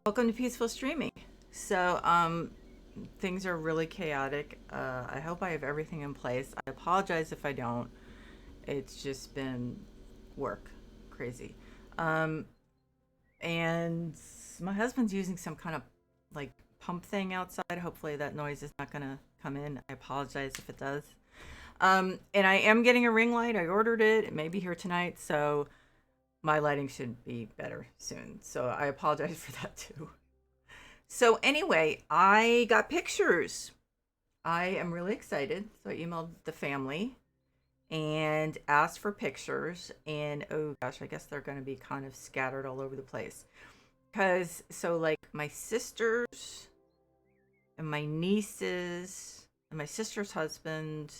Welcome to Peaceful Streaming. So, things are really chaotic. I hope I have everything in place. I apologize if I don't. It's just been work, crazy. Um, and my husband's using some kind of like pump thing outside. Hopefully, that noise is not going to come in. I apologize if it does. And I am getting a ring light. I ordered it. It may be here tonight. So, my lighting should be better soon. So, I apologize for that too. So anyway, I got pictures. I am really excited. So I emailed the family and asked for pictures. And oh gosh, I guess they're going to be kind of scattered all over the place. Because, so like my sisters and my nieces and my sister's husband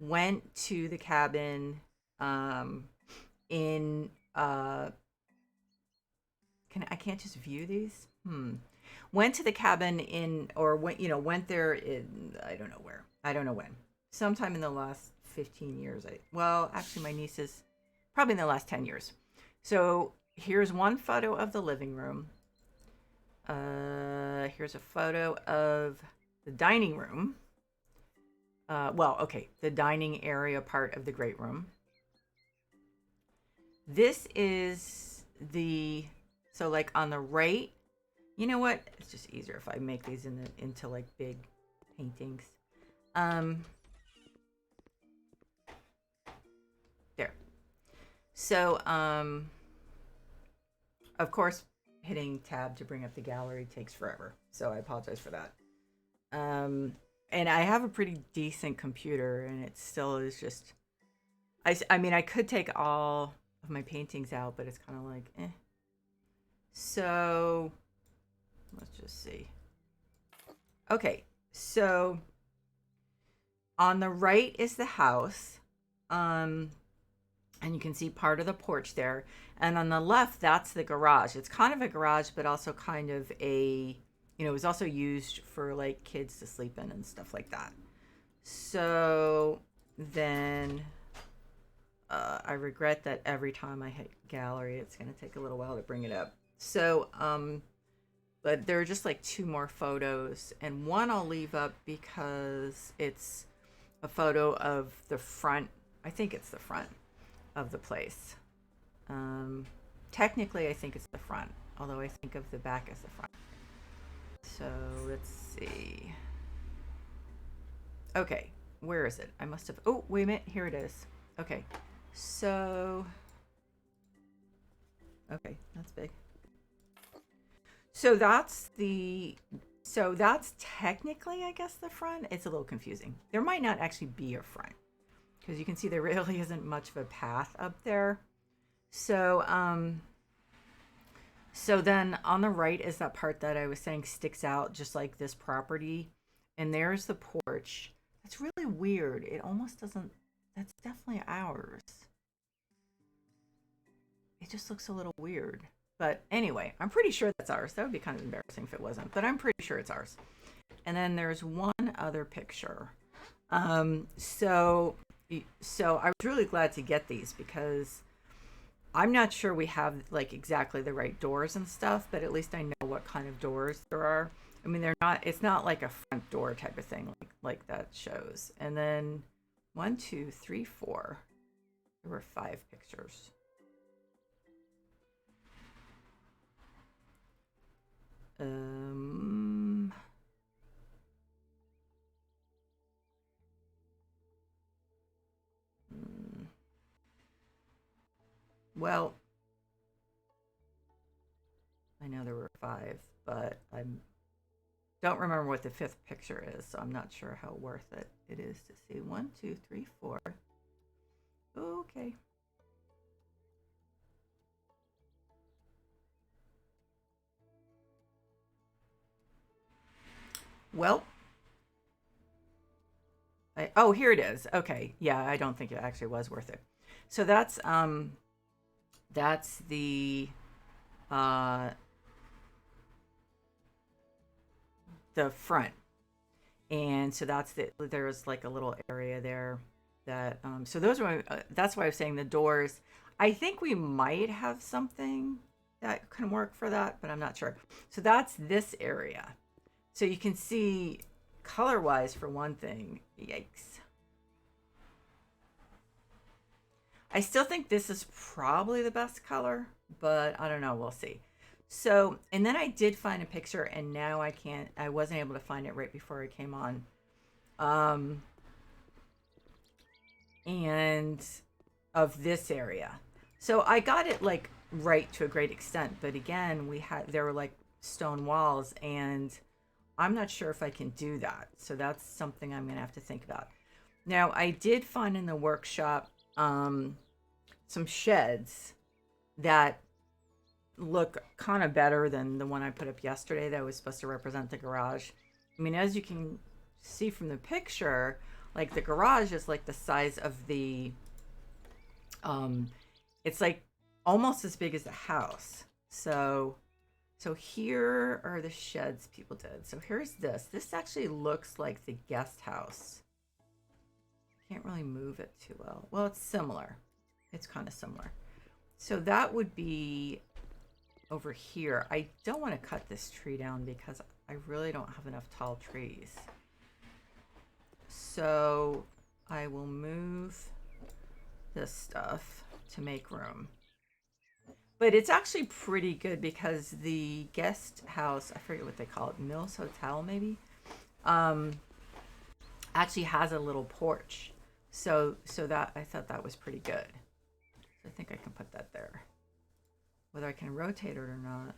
went to the cabin in, I can't just view these? Went to the cabin in, or went, went there in, I don't know where, I don't know when, sometime in the last 15 years. Well, actually my nieces, probably in the last 10 years. So here's one photo of the living room. Here's a photo of the dining room. Well, okay, the dining area part of the great room. This is so like on the right, you know what? It's just easier if I make these into like big paintings. There. So, of course, hitting tab to bring up the gallery takes forever. So I apologize for that. And I have a pretty decent computer, and it still is just. I mean, I could take all of my paintings out, but it's kind of like, eh. So let's just see. Okay, so on the right is the house. And you can see part of the porch there. And on the left, that's the garage. It's kind of a garage, but also kind of it was also used for like kids to sleep in and stuff like that. So then I regret that every time I hit gallery, it's going to take a little while to bring it up. So, but there are just like two more photos, and one I'll leave up because it's a photo of the front. I think it's the front of the place. Technically, I think it's the front, although I think of the back as the front. So let's see. Okay, where is it? I must have. Oh, wait a minute. Here it is. Okay, so. Okay, that's big. So that's technically, I guess, the front. It's a little confusing. There might not actually be a front because you can see there really isn't much of a path up there. So then on the right is that part that I was saying sticks out just like this property. And there's the porch. That's really weird. It almost doesn't, that's definitely ours. It just looks a little weird. But anyway, I'm pretty sure that's ours. That would be kind of embarrassing if it wasn't, but I'm pretty sure it's ours. And then there's one other picture. So I was really glad to get these because I'm not sure we have like exactly the right doors and stuff, but at least I know what kind of doors there are. I mean, it's not like a front door type of thing like that shows. And then 1, 2, 3, 4. There were 5 pictures. Um, well, I know there were 5, but I don't remember what the 5th picture is, so I'm not sure how worth it is to see. 1, 2, 3, 4. Okay. Well, oh, here it is. Okay. Yeah, I don't think it actually was worth it. So that's uh the front. And so there's like a little area there that so those are that's why I was saying the doors. I think we might have something that can work for that, but I'm not sure. So that's this area. So you can see color-wise, for one thing, yikes. I still think this is probably the best color, but I don't know. We'll see. So, and then I did find a picture, and now I wasn't able to find it right before I came on. And of this area. So I got it like right to a great extent, but again, there were like stone walls, and I'm not sure if I can do that. So that's something I'm going to have to think about. Now, I did find in the workshop some sheds that look kind of better than the one I put up yesterday that was supposed to represent the garage. I mean, as you can see from the picture, like the garage is like the size of it's like almost as big as the house. So here are the sheds people did. So here's this. This actually looks like the guest house. Can't really move it too well. Well, it's similar. It's kind of similar. So that would be over here. I don't want to cut this tree down because I really don't have enough tall trees. So I will move this stuff to make room. But it's actually pretty good because the guest house, I forget what they call it, Mills Hotel maybe, actually has a little porch. So that I thought that was pretty good. So I think I can put that there. Whether I can rotate it or not.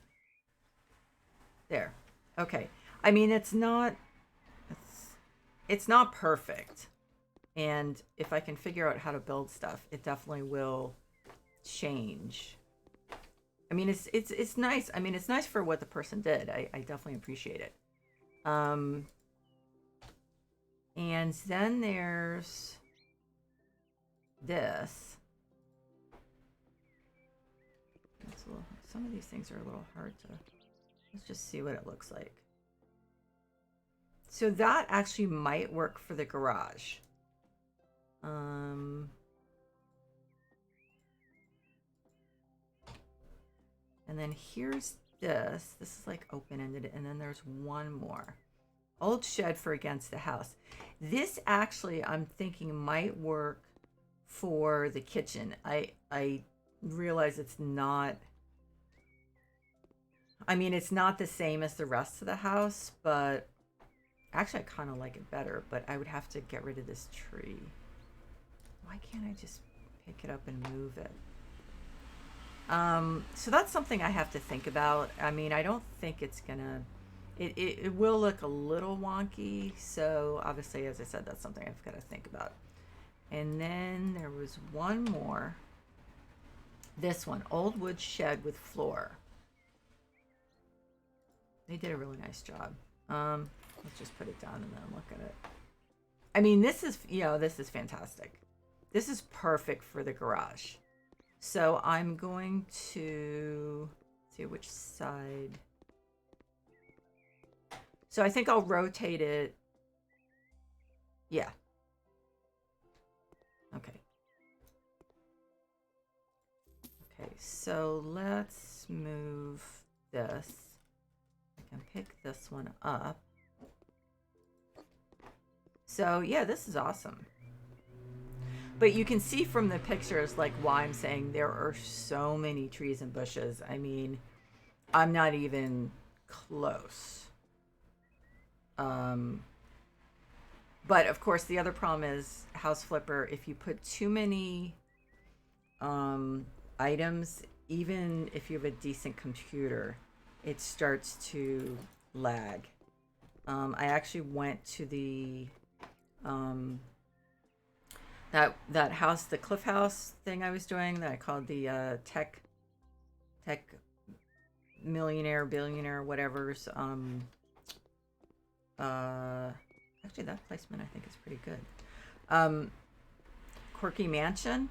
There. Okay. I mean, it's not perfect. And if I can figure out how to build stuff, it definitely will change. I mean, it's nice. I mean, it's nice for what the person did. I definitely appreciate it. And then there's this. Some of these things are a little hard to... Let's just see what it looks like. So that actually might work for the garage. And then here's this. This is like open-ended. And then there's one more. Old shed for against the house. This actually, I'm thinking, might work for the kitchen. I realize it's not... I mean, it's not the same as the rest of the house, but actually I kind of like it better, but I would have to get rid of this tree. Why can't I just pick it up and move it? So that's something I have to think about. I mean, I don't think it's gonna... It will look a little wonky, so obviously, as I said, that's something I've got to think about. And then there was one more. This one, old wood shed with floor. They did a really nice job. Let's just put it down and then look at it. I mean, this is, this is fantastic. This is perfect for the garage. So I'm going to see which side. So I think I'll rotate it. Yeah. Okay. Okay, so let's move this. I can pick this one up. So yeah, this is awesome. But you can see from the pictures, like, why I'm saying there are so many trees and bushes. I mean, I'm not even close. But of course, the other problem is House Flipper. If you put too many items, even if you have a decent computer, it starts to lag. I actually went to the that house, the Cliff House thing I was doing that I called the tech millionaire, billionaire, whatever's. Actually, that placement I think is pretty good. Quirky Mansion,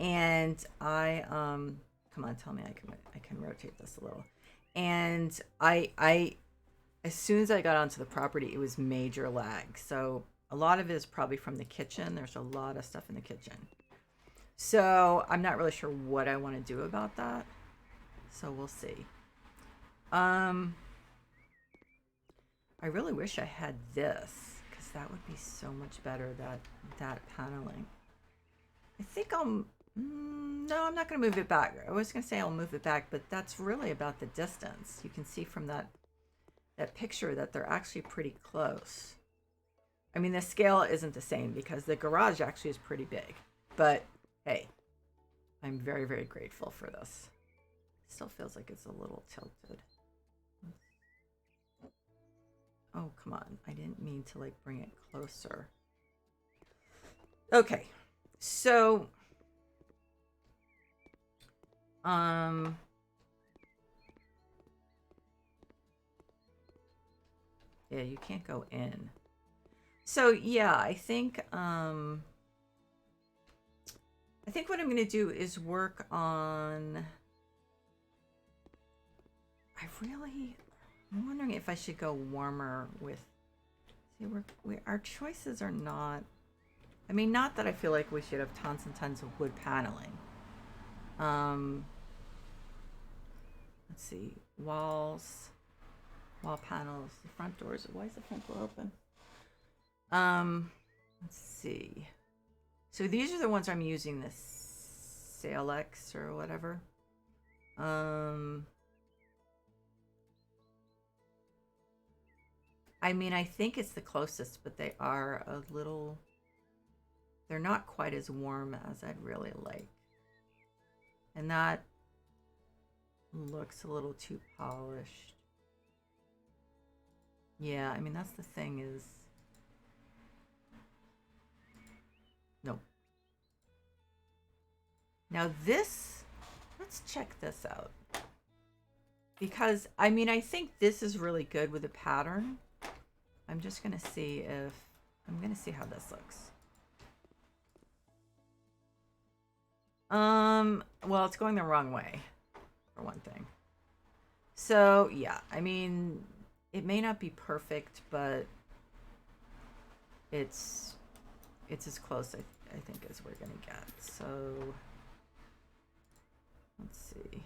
and I come on, tell me I can rotate this a little. And I as soon as I got onto the property, it was major lag. So a lot of it is probably from the kitchen. There's a lot of stuff in the kitchen. So I'm not really sure what I want to do about that. So we'll see. I really wish I had this, because that would be so much better, that paneling. I think no, I'm not going to move it back. I was going to say I'll move it back, but that's really about the distance. You can see from that picture that they're actually pretty close. I mean, the scale isn't the same because the garage actually is pretty big, but hey, I'm very, very grateful for this. Still feels like it's a little tilted. Oh, come on. I didn't mean to like bring it closer. Okay. So, yeah, you can't go in. So, yeah, I think what I'm going to do is work on, I'm wondering if I should go warmer with, see, our choices are not, I mean, not that I feel like we should have tons and tons of wood paneling. Let's see, wall panels, the front doors. Why is the front door open? Let's see. So these are the ones I'm using, this Salex or whatever. I mean, I think it's the closest, but they are a little, they're not quite as warm as I'd really like. And that looks a little too polished. Yeah, I mean, that's the thing is, nope. Now this, let's check this out. Because, I mean, I think this is really good with the pattern. I'm just going to see if, I'm going to see how this looks. Well, it's going the wrong way, for one thing. So, yeah, I mean, it may not be perfect, but it's as close, I think, as we're going to get. So, let's see.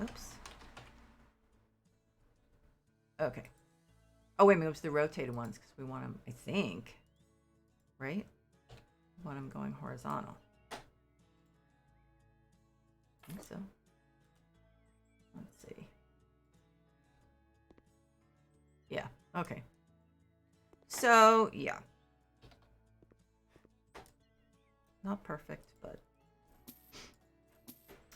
Oops. Okay. Oh, wait a minute, it was the rotated ones because we want them, I think, right? We want them going horizontal. I think so. Let's see. Yeah, okay. So, yeah. Not perfect, but...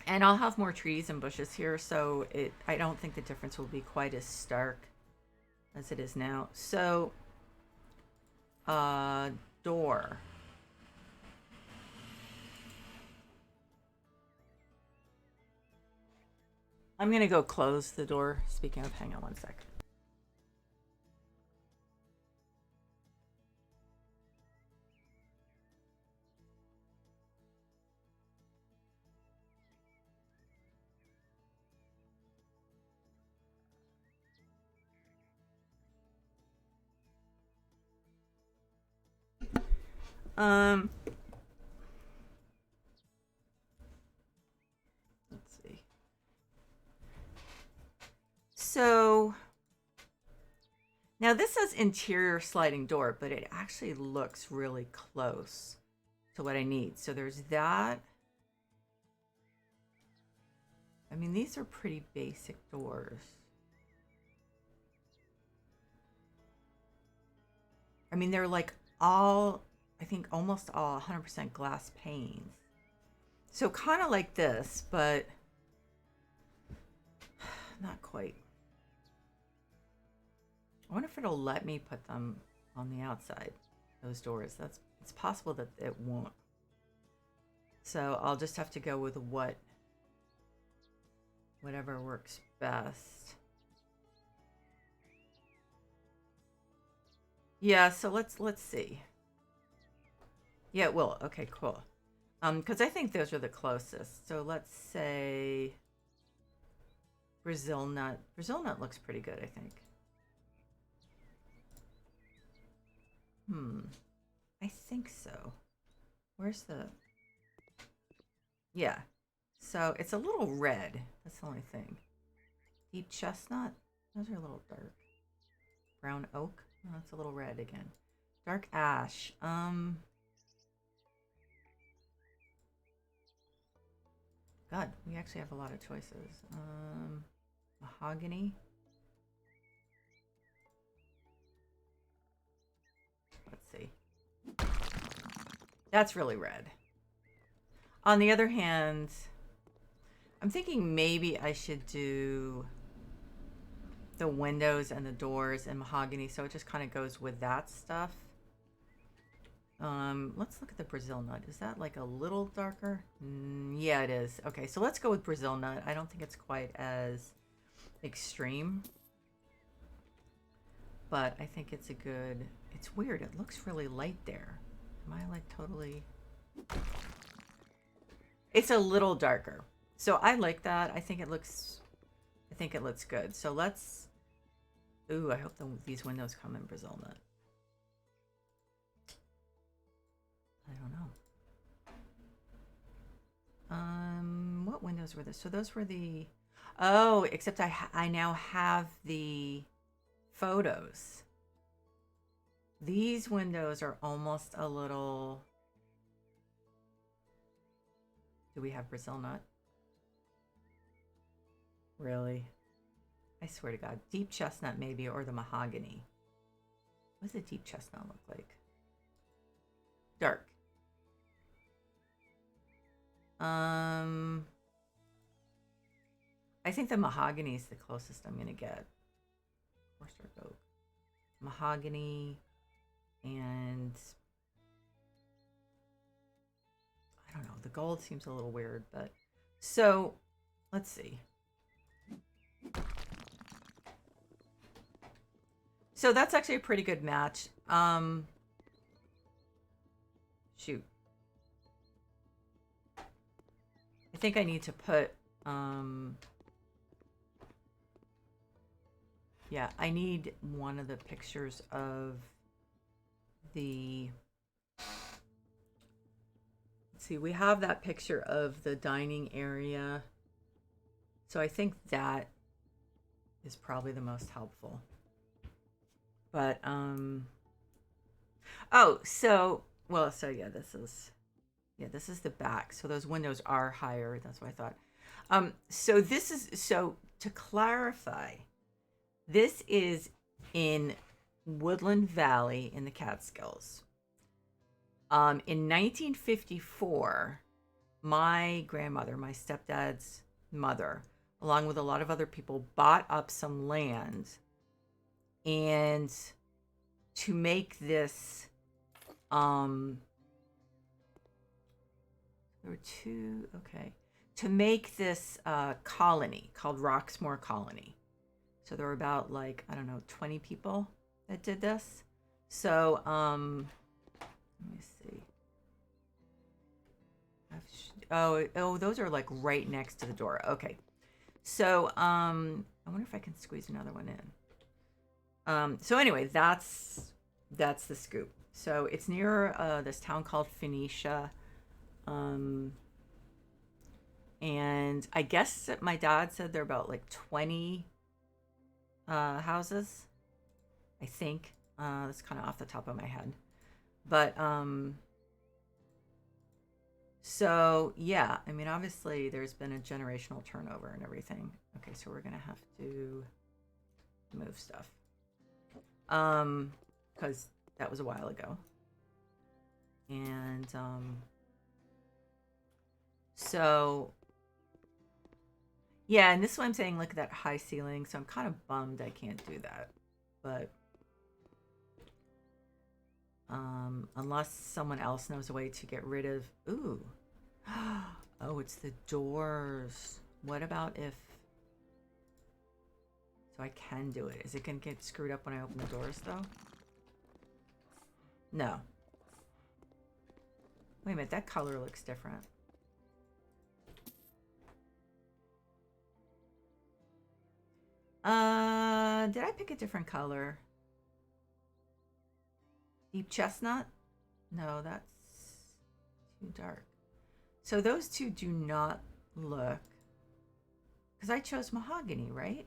And I'll have more trees and bushes here, so I don't think the difference will be quite as stark as it is now. So, door. I'm going to go close the door. Speaking of, hang on one sec. Let's see. So now this says interior sliding door, but it actually looks really close to what I need. So there's that. I mean, these are pretty basic doors. I mean, they're like all, I think almost all 100% glass panes. So kind of like this, but not quite. I wonder if it'll let me put them on the outside, those doors. It's possible that it won't. So I'll just have to go with whatever works best. Yeah, so let's see. Yeah, it will. Okay, cool. Because I think those are the closest. So let's say Brazil nut. Brazil nut looks pretty good, I think. I think so. Where's the... Yeah. So it's a little red. That's the only thing. Deep chestnut. Those are a little dark. Brown oak. Oh, that's a little red again. Dark ash. God, we actually have a lot of choices. Mahogany. Let's see. That's really red. On the other hand, I'm thinking maybe I should do the windows and the doors in mahogany, so it just kind of goes with that stuff. Let's look at the Brazil nut. Is that like a little darker? Yeah, it is. Okay, so let's go with Brazil nut. I don't think it's quite as extreme, but I think it's a good... It's weird. It looks really light there. Am I like totally... It's a little darker. So I like that. I think it looks good. So let's... Ooh, I hope these windows come in Brazil nut. I don't know. What windows were this? So those were the... Oh, except I now have the photos. These windows are almost a little... Do we have Brazil nut? Really? I swear to God. Deep chestnut maybe, or the mahogany. What does the deep chestnut look like? Dark. I think the mahogany is the closest I'm gonna get. Horse dark oak. Mahogany and I don't know. The gold seems a little weird, but so let's see. So that's actually a pretty good match. Shoot. I think I need to put yeah, I need one of the pictures of the... Let's see, we have that picture of the dining area. So I think that is probably the most helpful. But, oh, so, well, so yeah, this is the back. So those windows are higher. That's what I thought. So this is, so to clarify, this is in Woodland Valley in the Catskills. In 1954, my grandmother, my stepdad's mother, along with a lot of other people, bought up some land. And to make this, there were two, okay. To make this colony called Roxmoor Colony. So there were about like, I don't know, 20 people that did this. So, let me see. Oh, those are like right next to the door. Okay. So, I wonder if I can squeeze another one in. So anyway, that's the scoop. So it's near this town called Phoenicia. And I guess my dad said there are about like 20 houses, I think. That's kind of off the top of my head. But so yeah, I mean, obviously there's been a generational turnover and everything. Okay, so we're gonna have to move stuff. Because that was a while ago. And so yeah, and this is what I'm saying, look at that high ceiling. So I'm kind of bummed I can't do that. But unless someone else knows a way to get rid of... Ooh. Oh, it's the doors. What about if... So I can do it. Is it going to get screwed up when I open the doors, though? No. Wait a minute, that color looks different. Did I pick a different color? Deep chestnut? No, that's too dark. So those two do not look, because I chose mahogany, right?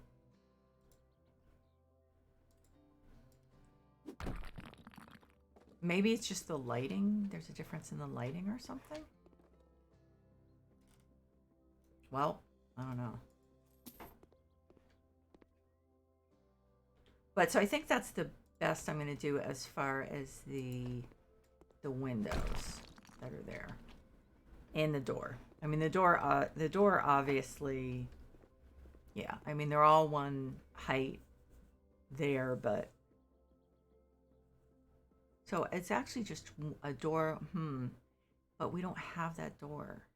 Maybe it's just the lighting. There's a difference in the lighting or something. Well, I don't know. But so I think that's the best I'm going to do as far as the windows that are there and the door. I mean, the door obviously, yeah. I mean, they're all one height there, but so it's actually just a door. But we don't have that door.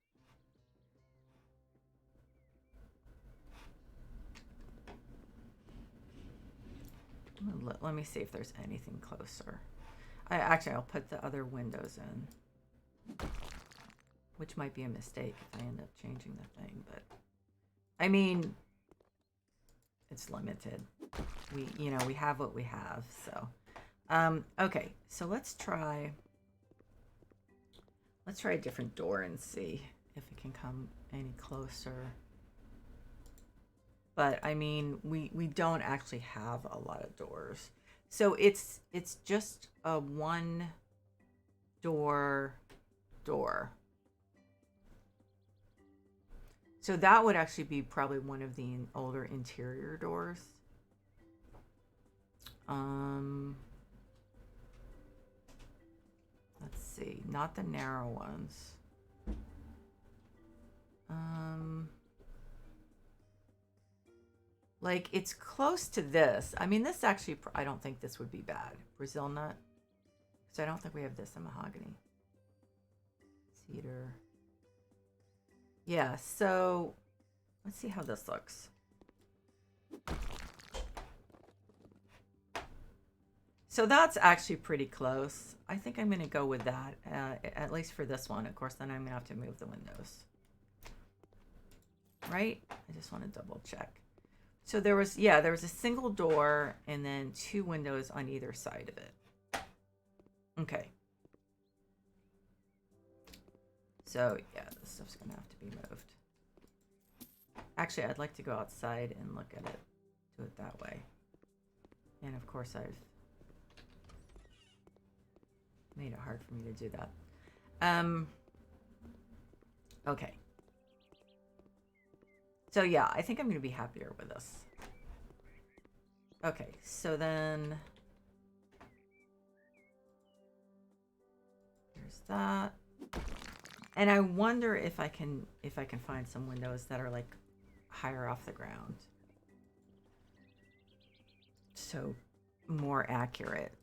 Let me see if there's anything closer. I'll put the other windows in, which might be a mistake if I end up changing the thing, but I mean, it's limited. We have what we have, so. Okay, so let's try a different door and see if it can come any closer. But I mean, we don't actually have a lot of doors. So it's just a one door. So that would actually be probably one of the older interior doors. Let's see, not the narrow ones. Like, it's close to this. I mean, this actually, I don't think this would be bad. Brazil nut. So I don't think we have this in mahogany. Cedar. Yeah, so let's see how this looks. So that's actually pretty close. I think I'm going to go with that, at least for this one. Of course, then I'm going to have to move the windows. Right? I just want to double check. So there was a single door and then two windows on either side of it. Okay. So yeah, this stuff's gonna have to be moved. Actually, I'd like to go outside and look at it. Do it that way. And of course, I've made it hard for me to do that. Okay. So yeah, I think I'm going to be happier with this. Okay, so then there's that. And I wonder if I can find some windows that are like higher off the ground. So more accurate.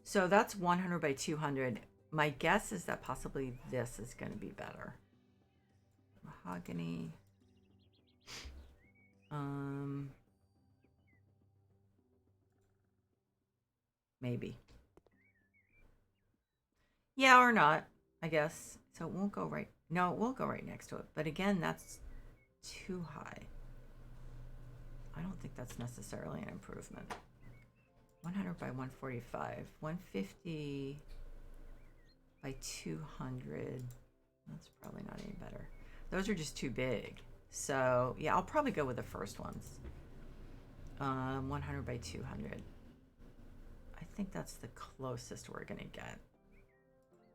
So that's 100 by 200. My guess is that possibly this is going to be better. Mahogany. Maybe. Yeah, or not, I guess. So it won't go right. No, it will go right next to it. But again, that's too high. I don't think that's necessarily an improvement. 100 by 145. 150 by 200. That's probably not any better. Those are just too big. So yeah, I'll probably go with the first ones. 100 by 200. I think that's the closest we're gonna get.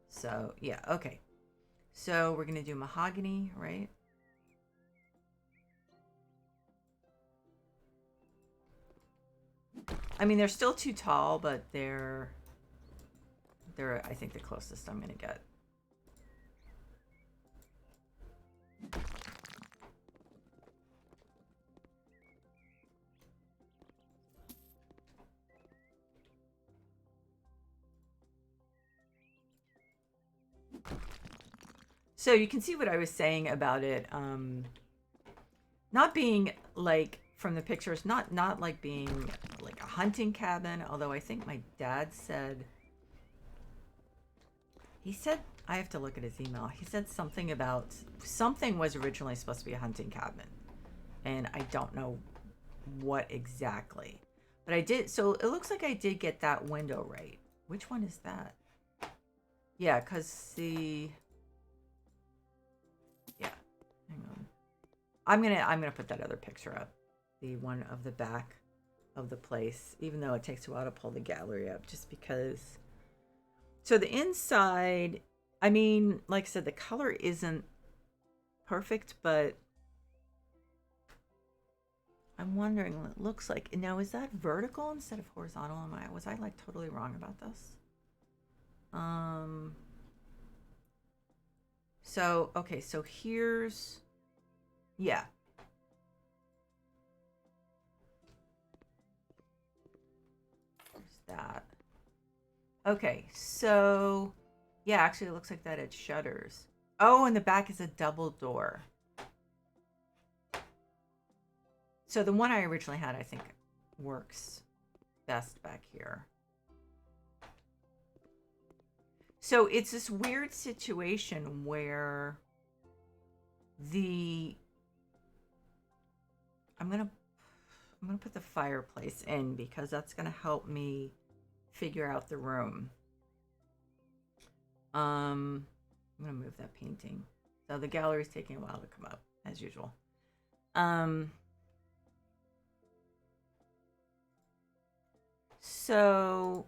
So yeah, okay. So we're gonna do mahogany, right? I mean, they're still too tall, but they're I think the closest I'm gonna get. So you can see what I was saying about it not being like from the pictures, not like being like a hunting cabin, although I think my dad said, he said, I have to look at his email. He said something about something was originally supposed to be a hunting cabin, and I don't know what exactly, but I did. So it looks like I did get that window right. Which one is that? Yeah, because the, yeah, hang on. I'm gonna put that other picture up, the one of the back of the place, even though it takes a while to pull the gallery up, just because. So the inside, I mean, like I said, the color isn't perfect, but I'm wondering what it looks like. Now, is that vertical instead of horizontal? Was I like totally wrong about this? So, okay, so here's, yeah. There's that. Okay, so, yeah, actually it looks like that it shutters. Oh, and the back is a double door. So the one I originally had, I think, works best back here. So it's this weird situation where the I'm gonna put the fireplace in because that's gonna help me figure out the room. I'm gonna move that painting. So the gallery's taking a while to come up, as usual. So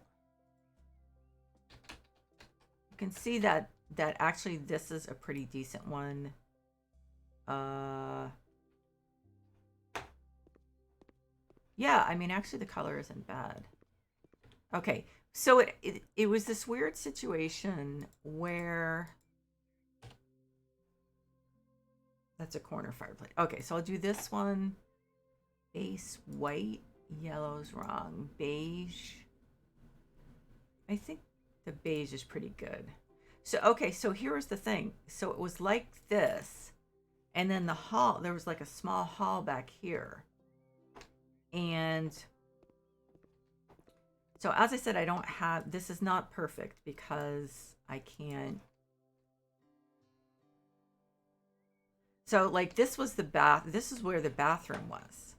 you can see that actually this is a pretty decent one. Yeah, I mean, actually the color isn't bad. Okay, so it was this weird situation where that's a corner fireplace. Okay, so I'll do this one. Base white, yellow's wrong. Beige. I think the beige is pretty good. So okay, so here was the thing. So it was like this, and then the hall. There was like a small hall back here, and so as I said, I don't have. This is not perfect because I can't. So like this was the bath. This is where the bathroom was.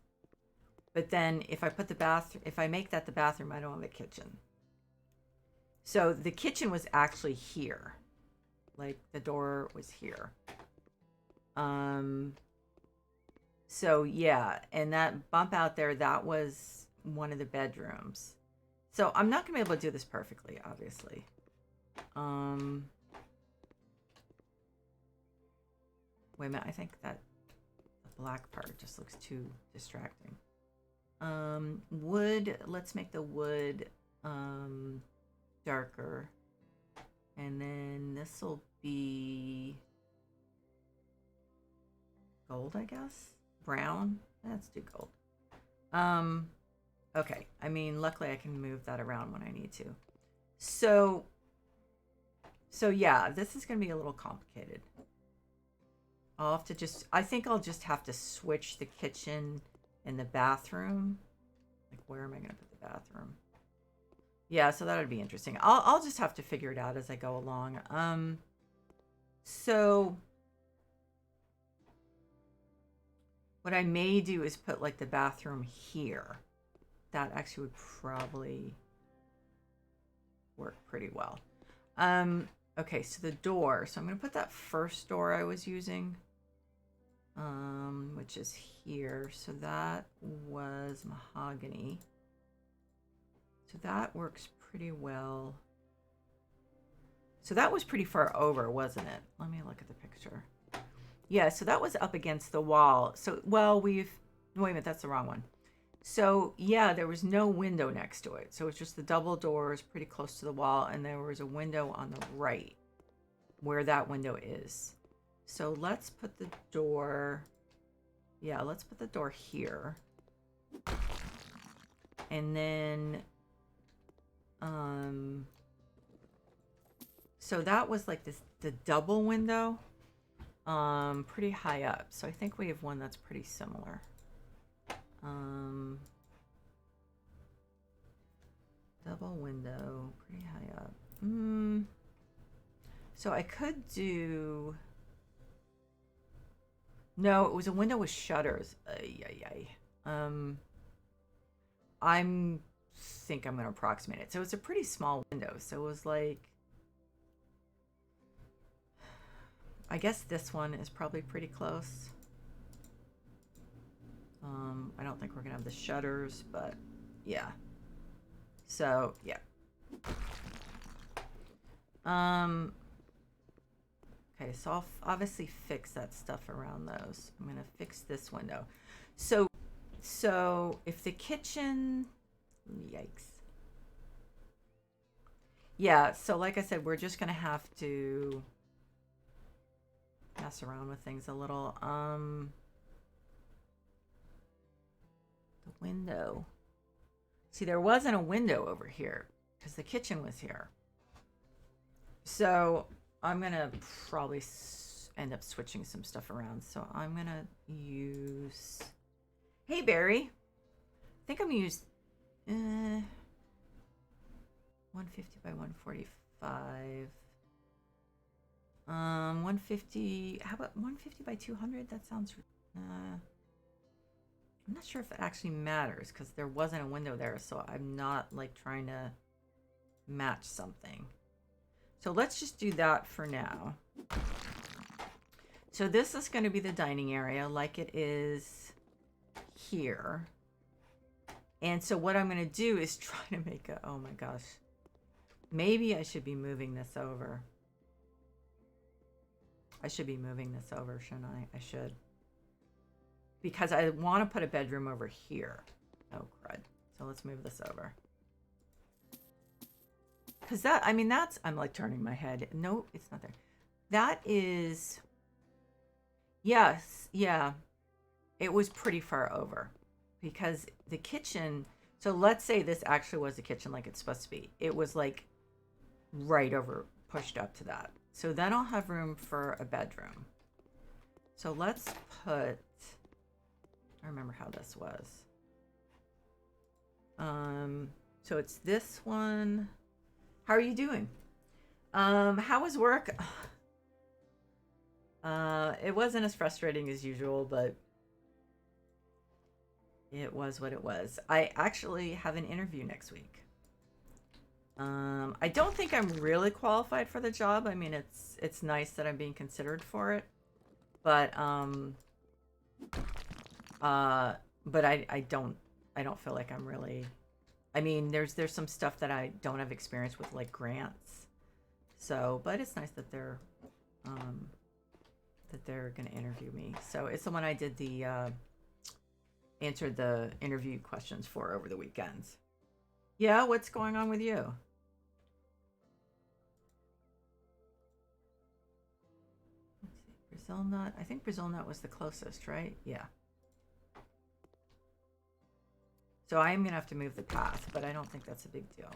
But then if I put the bathroom, if I make that the bathroom, I don't have a kitchen. So the kitchen was actually here. Like the door was here. So yeah, and that bump out there, that was one of the bedrooms. So I'm not gonna be able to do this perfectly, obviously. Wait a minute, I think that the black part just looks too distracting. Wood, let's make the wood darker. And then this will be gold, I guess. Brown. Let's do gold. Okay. I mean, luckily I can move that around when I need to. So yeah, this is gonna be a little complicated. I'll have to just, I think I'll just have to switch the kitchen and the bathroom. Like, where am I gonna put the bathroom? Yeah, so that would be interesting. I'll just have to figure it out as I go along. So what I may do is put like the bathroom here. That actually would probably work pretty well. Okay, so the door. So I'm gonna put that first door I was using, which is here. So that was mahogany. So that works pretty well. So that was pretty far over, wasn't it? Let me look at the picture. Yeah, so that was up against the wall. So, well, wait a minute, that's the wrong one. So, yeah, there was no window next to it. So it's just the double doors pretty close to the wall, and there was a window on the right where that window is. So let's put the door, yeah, let's put the door here. And then, so that was like the double window, pretty high up. So I think we have one that's pretty similar. Double window, pretty high up. So I could do, no, it was a window with shutters. I'm think I'm gonna approximate it. So it's a pretty small window. So it was like, I guess this one is probably pretty close. I don't think we're gonna have the shutters, but yeah. So yeah. Okay, so I'll obviously fix that stuff around those. I'm gonna fix this window. So if the kitchen, yikes. Yeah, so like I said, we're just gonna have to mess around with things a little. The window. See, there wasn't a window over here because the kitchen was here. So I'm gonna probably end up switching some stuff around. So I'm gonna use, hey Barry, I think I'm gonna use 150 by 145. 150, how about 150 by 200? That sounds, I'm not sure if it actually matters because there wasn't a window there, so I'm not like trying to match something. So let's just do that for now. So this is going to be the dining area like it is here. And so what I'm going to do is try to make a, oh my gosh, maybe I should be moving this over. I should be moving this over, shouldn't I? I should. Because I want to put a bedroom over here. Oh, crud. So let's move this over. Because that, I mean, that's, I'm like turning my head. No, it's not there. That is, yes, yeah. It was pretty far over. Because the kitchen, so let's say this actually was the kitchen like it's supposed to be. It was like right over, pushed up to that. So then I'll have room for a bedroom. So let's put, I remember how this was. So it's this one. How are you doing? How was work? It wasn't as frustrating as usual, but it was what it was. I actually have an interview next week. I don't think I'm really qualified for the job. I mean, it's nice that I'm being considered for it, but I don't feel like I'm really, I mean, there's some stuff that I don't have experience with, like grants. So, but it's nice that they're going to interview me. So it's the one I did the answered the interview questions for over the weekends. Yeah, what's going on with you? Let's see, Brazil nut. I think Brazil nut was the closest, right? Yeah. So I am going to have to move the path, but I don't think that's a big deal.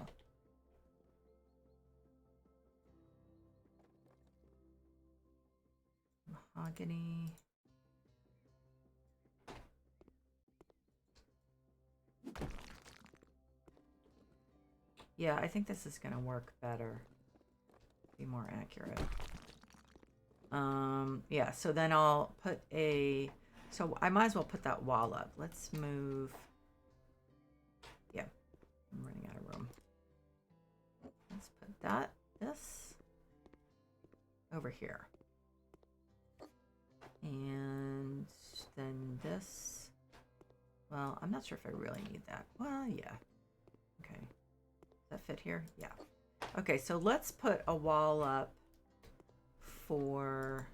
Mahogany. Yeah, I think this is going to work better. Be more accurate. Yeah, so then I'll put a, so I might as well put that wall up. Let's move. Yeah, I'm running out of room. Let's put this over here. And then this, well, I'm not sure if I really need that. Well, yeah. Okay. Does that fit here? Yeah. Okay, so let's put a wall up for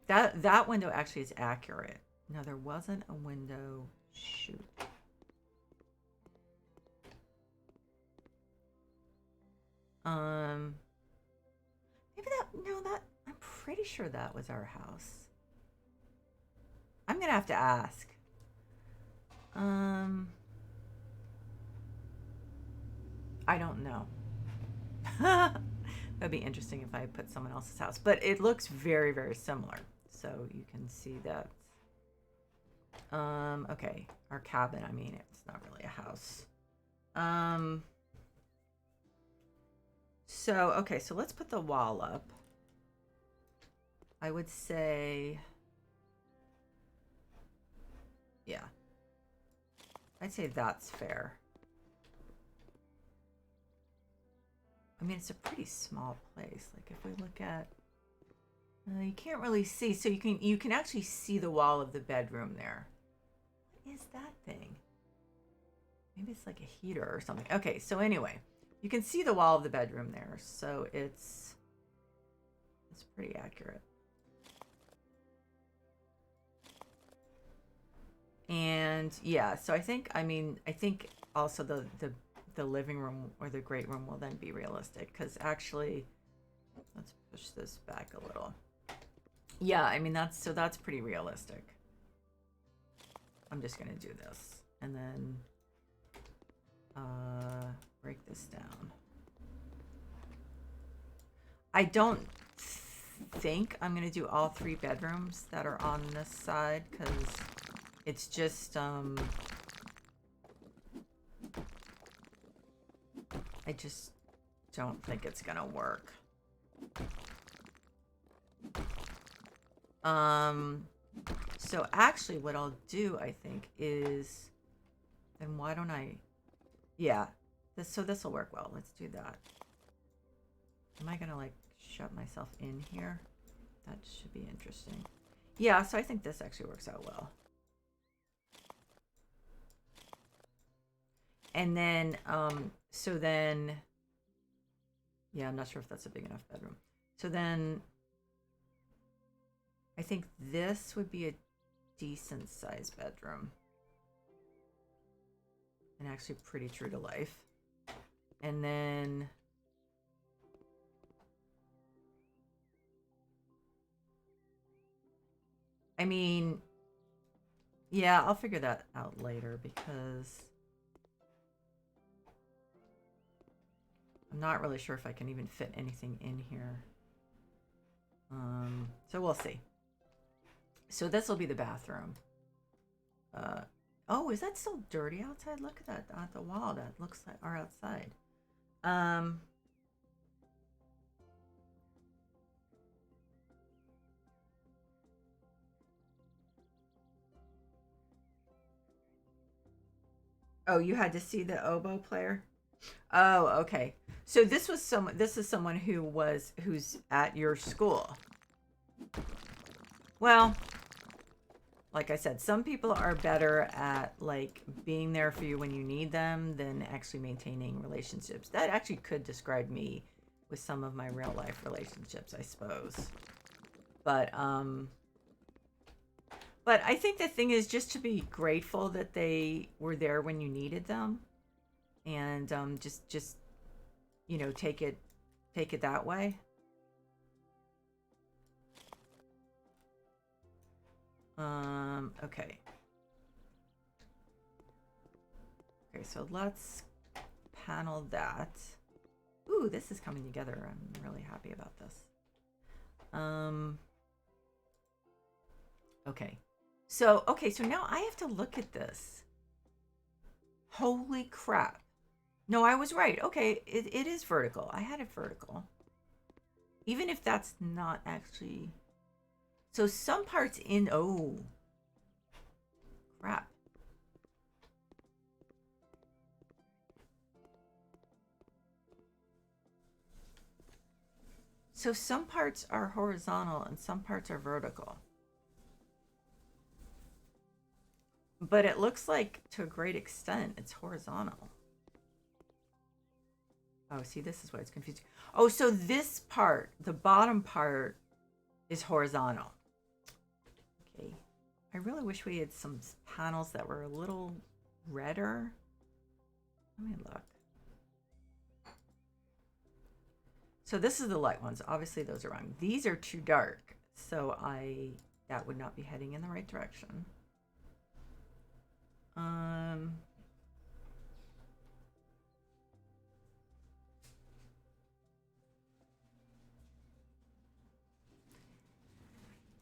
that window actually is accurate. No, there wasn't a window. Shoot. Maybe I'm pretty sure that was our house. I'm gonna have to ask. I don't know. That'd be interesting if I put someone else's house, but it looks very, very similar. So you can see that. Okay, our cabin, I mean, it's not really a house. So, okay, so let's put the wall up. I would say, yeah, I'd say that's fair. I mean, it's a pretty small place. Like if we look at, You can't really see, so you can actually see the wall of the bedroom there. What is that thing? Maybe it's like a heater or something. Okay, so anyway, you can see the wall of the bedroom there, so it's pretty accurate. And yeah, so I think also the living room or the great room will then be realistic, because actually, let's push this back a little. Yeah, I mean that's pretty realistic. I'm just gonna do this and then break this down. I don't think I'm gonna do all 3 bedrooms that are on this side, because it's just I just don't think it's gonna work. So actually what I'll do, I think, is, then why don't I, yeah, this will work well. Let's do that. Am I gonna like shut myself in here? That should be interesting. Yeah, so I think this actually works out well. And then, so then, yeah, I'm not sure if that's a big enough bedroom. So then, I think this would be a decent sized bedroom. And actually pretty true to life. And then, I mean, yeah, I'll figure that out later, because I'm not really sure if I can even fit anything in here. So we'll see. So this will be the bathroom. Oh, is that still dirty outside? Look at that, at the wall. That looks like our outside. Oh, you had to see the oboe player? Oh, okay. So this is someone who's at your school. Well, like I said, some people are better at like being there for you when you need them than actually maintaining relationships. That actually could describe me with some of my real life relationships, I suppose. But I think the thing is just to be grateful that they were there when you needed them, and just take it that way. Okay. Okay, so let's panel that. Ooh, this is coming together. I'm really happy about this. Okay. So now I have to look at this. Holy crap. No, I was right. Okay, it is vertical. I had it vertical. Even if that's not actually... So some parts in... Oh. Crap. So some parts are horizontal and some parts are vertical. But it looks like, to a great extent, it's horizontal. Oh, see, this is why it's confusing. Oh, so this part, the bottom part, is horizontal. Okay. I really wish we had some panels that were a little redder. Let me look. So this is the light ones. Obviously, those are wrong. These are too dark. So that would not be heading in the right direction.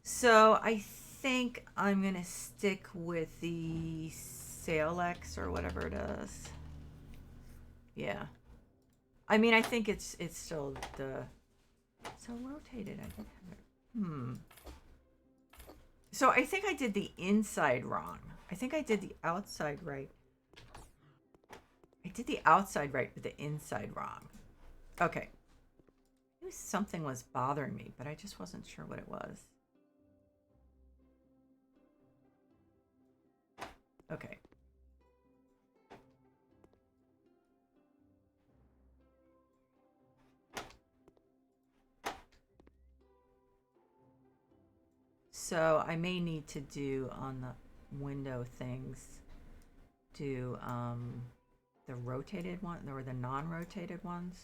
So I think I'm gonna stick with the Salex or whatever it is. Yeah. I mean, I think it's still so rotated. I think. So I think I did the inside wrong. I think I did the outside right. I did the outside right, but the inside wrong. Okay. knew something was bothering me, but I just wasn't sure what it was. Okay. So I may need to do on the window things, do the rotated one or the non-rotated ones.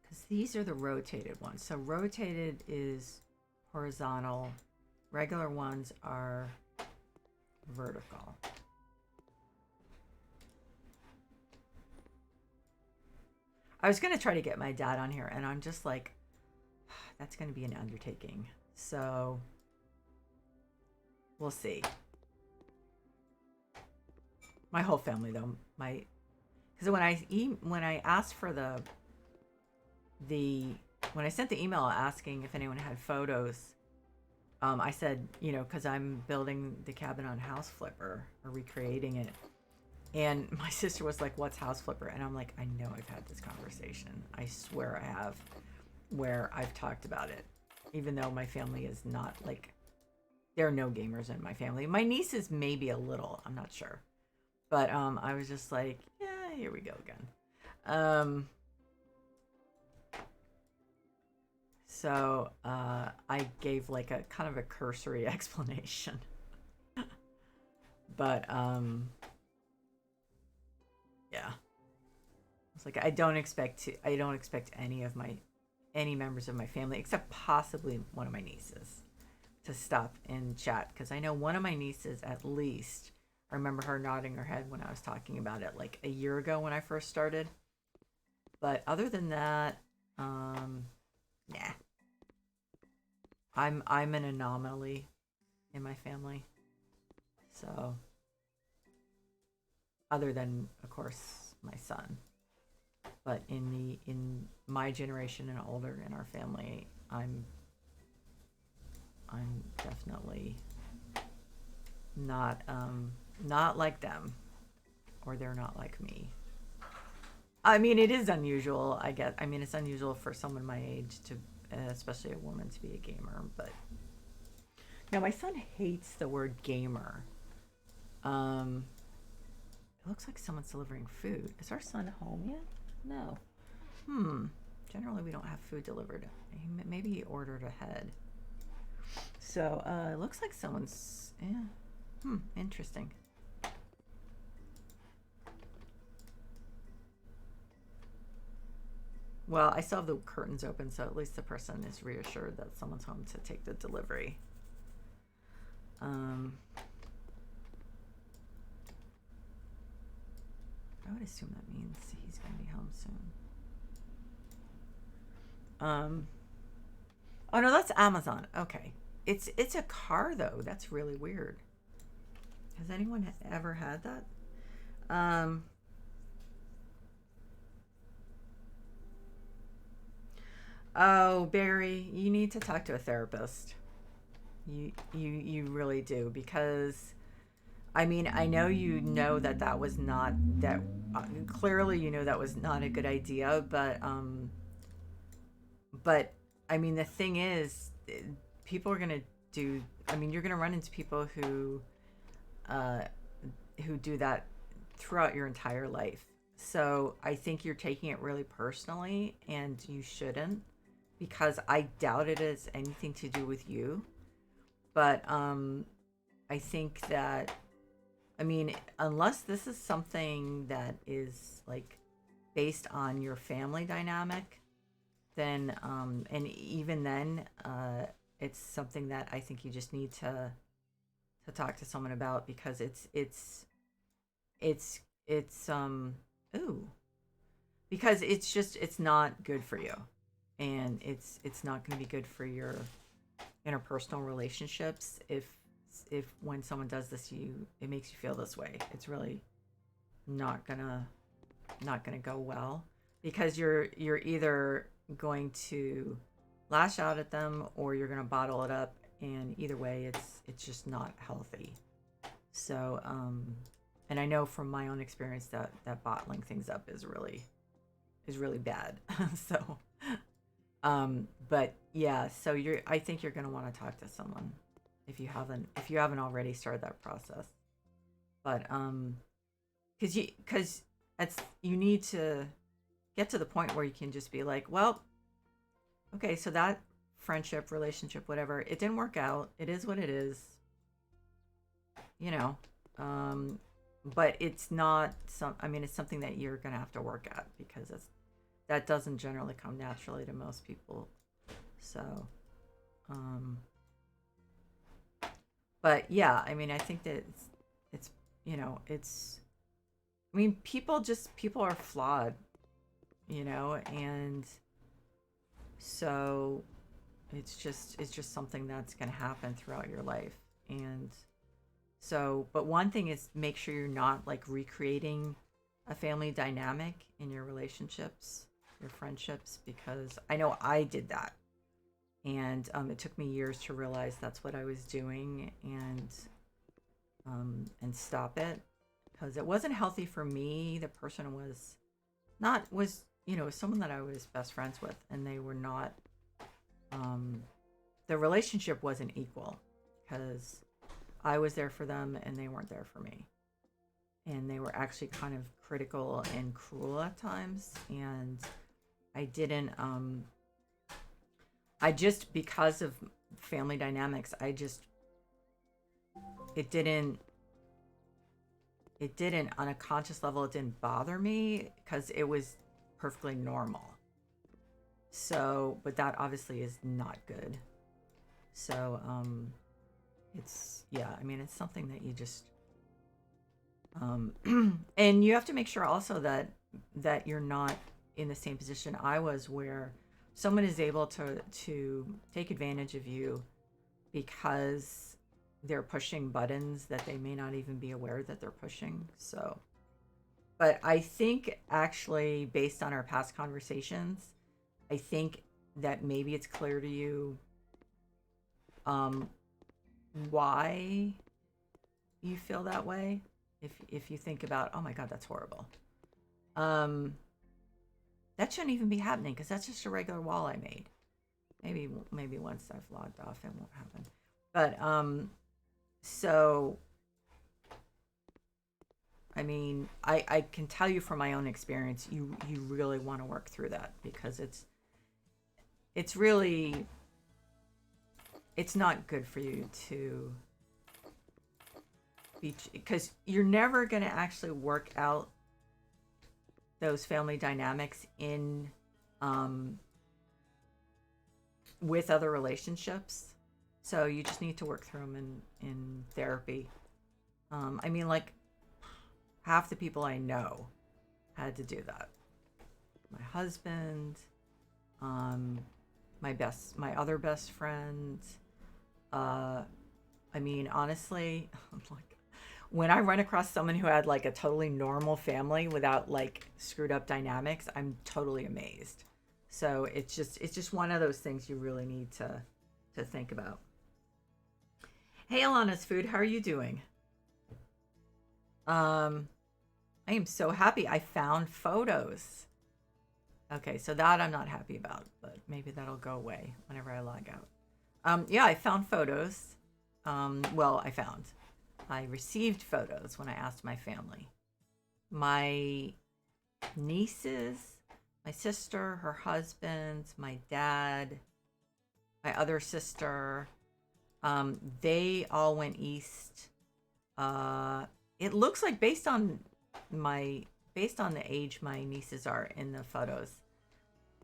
Because these are the rotated ones. So rotated is horizontal. Regular ones are vertical. I was going to try to get my dad on here, and I'm just like, that's going to be an undertaking. So we'll see. My whole family, though, because when I asked for when I sent the email asking if anyone had photos, I said, because I'm building the cabin on House Flipper or recreating it. And my sister was like, what's House Flipper? And I'm like, I know I've had this conversation. I swear I have, where I've talked about it. Even though my family is not like, there are no gamers in my family. My nieces maybe a little, I'm not sure. But I was just like, yeah, here we go again. So I gave like a kind of a cursory explanation. But yeah. It's like I don't expect any members of my family, except possibly one of my nieces, to stop and chat, because I know one of my nieces at least, I remember her nodding her head when I was talking about it like a year ago when I first started. But other than that, nah. I'm an anomaly in my family. So other than of course my son. But in my generation and older in our family, I'm definitely not like them, or they're not like me. I mean, it is unusual. I mean, it's unusual for someone my age to, especially a woman, to be a gamer. But now my son hates the word gamer. It looks like someone's delivering food. Is our son home yet? No. Generally, we don't have food delivered. Maybe he ordered ahead. So it looks like someone's. Yeah. Interesting. Well, I still have the curtains open, so at least the person is reassured that someone's home to take the delivery. I would assume that means he's going to be home soon. Oh no, that's Amazon. Okay, it's a car though. That's really weird. Has anyone ever had that? Oh, Barry, you need to talk to a therapist. You really do, because I mean, I know that was not that clearly that was not a good idea, but I mean the thing is, people are gonna do. I mean, you're gonna run into people uh, who do that throughout your entire life. So I think you're taking it really personally, and you shouldn't, because I doubt it has anything to do with you. But I think that, I mean, unless this is something that is like based on your family dynamic, then and even then, it's something that I think you just need to talk to someone about, because it's ooh, because it's not good for you, and it's not going to be good for your interpersonal relationships if when someone does this to you, it makes you feel this way. It's really not gonna go well, because you're either going to lash out at them, or you're gonna bottle it up, and either way it's just not healthy. So And I know from my own experience that bottling things up is really bad. So, but yeah, so I think you're going to want to talk to someone if you haven't already started that process. But because it's you need to get to the point where you can just be like, well, okay, so that friendship, relationship, whatever, it didn't work out. It is what it is, you know. Um, but it's not some. I mean, it's something that you're gonna have to work at because that doesn't generally come naturally to most people. So, um, but yeah, I mean, I think that it's it's. I mean, people are flawed, and so it's just something that's going to happen throughout your life. And so, but one thing is make sure you're not like recreating a family dynamic in your relationships, your friendships, because I know I did that. And it took me years to realize that's what I was doing, and stop it because it wasn't healthy for me. The person was someone that I was best friends with, and they were not. Um, the relationship wasn't equal because I was there for them and they weren't there for me. And they were actually kind of critical and cruel at times. And I didn't, I just, because of family dynamics, it didn't, on a conscious level, it didn't bother me because it was perfectly normal. So, but that obviously is not good. So, I mean, it's something that you just, and you have to make sure also that you're not in the same position I was, where someone is able to take advantage of you because they're pushing buttons that they may not even be aware that they're pushing. So, but I think actually, based on our past conversations, I think that maybe it's clear to you um, why you feel that way. If you think about, oh my God, that's horrible. Um, that shouldn't even be happening because that's just a regular wall I made. Maybe once I've logged off, it won't happen. But so I mean, I can tell you from my own experience, you really want to work through that because it's really it's not good for you to be, because you're never going to actually work out those family dynamics in with other relationships. So you just need to work through them in therapy. I mean, like half the people I know had to do that. My husband, um, my other best friend. I mean, honestly, like when I run across someone who had like a totally normal family without like screwed up dynamics, I'm totally amazed. So it's just one of those things you really need to think about. Hey, Alana's Food, how are you doing? Um, I am so happy I found photos. Okay, so that I'm not happy about, but maybe that'll go away whenever I log out. Yeah, I found photos. Well, I received photos when I asked my family. My nieces, my sister, her husband, my dad, my other sister, they all went east. Uh, it looks like my based on the age my nieces are in the photos,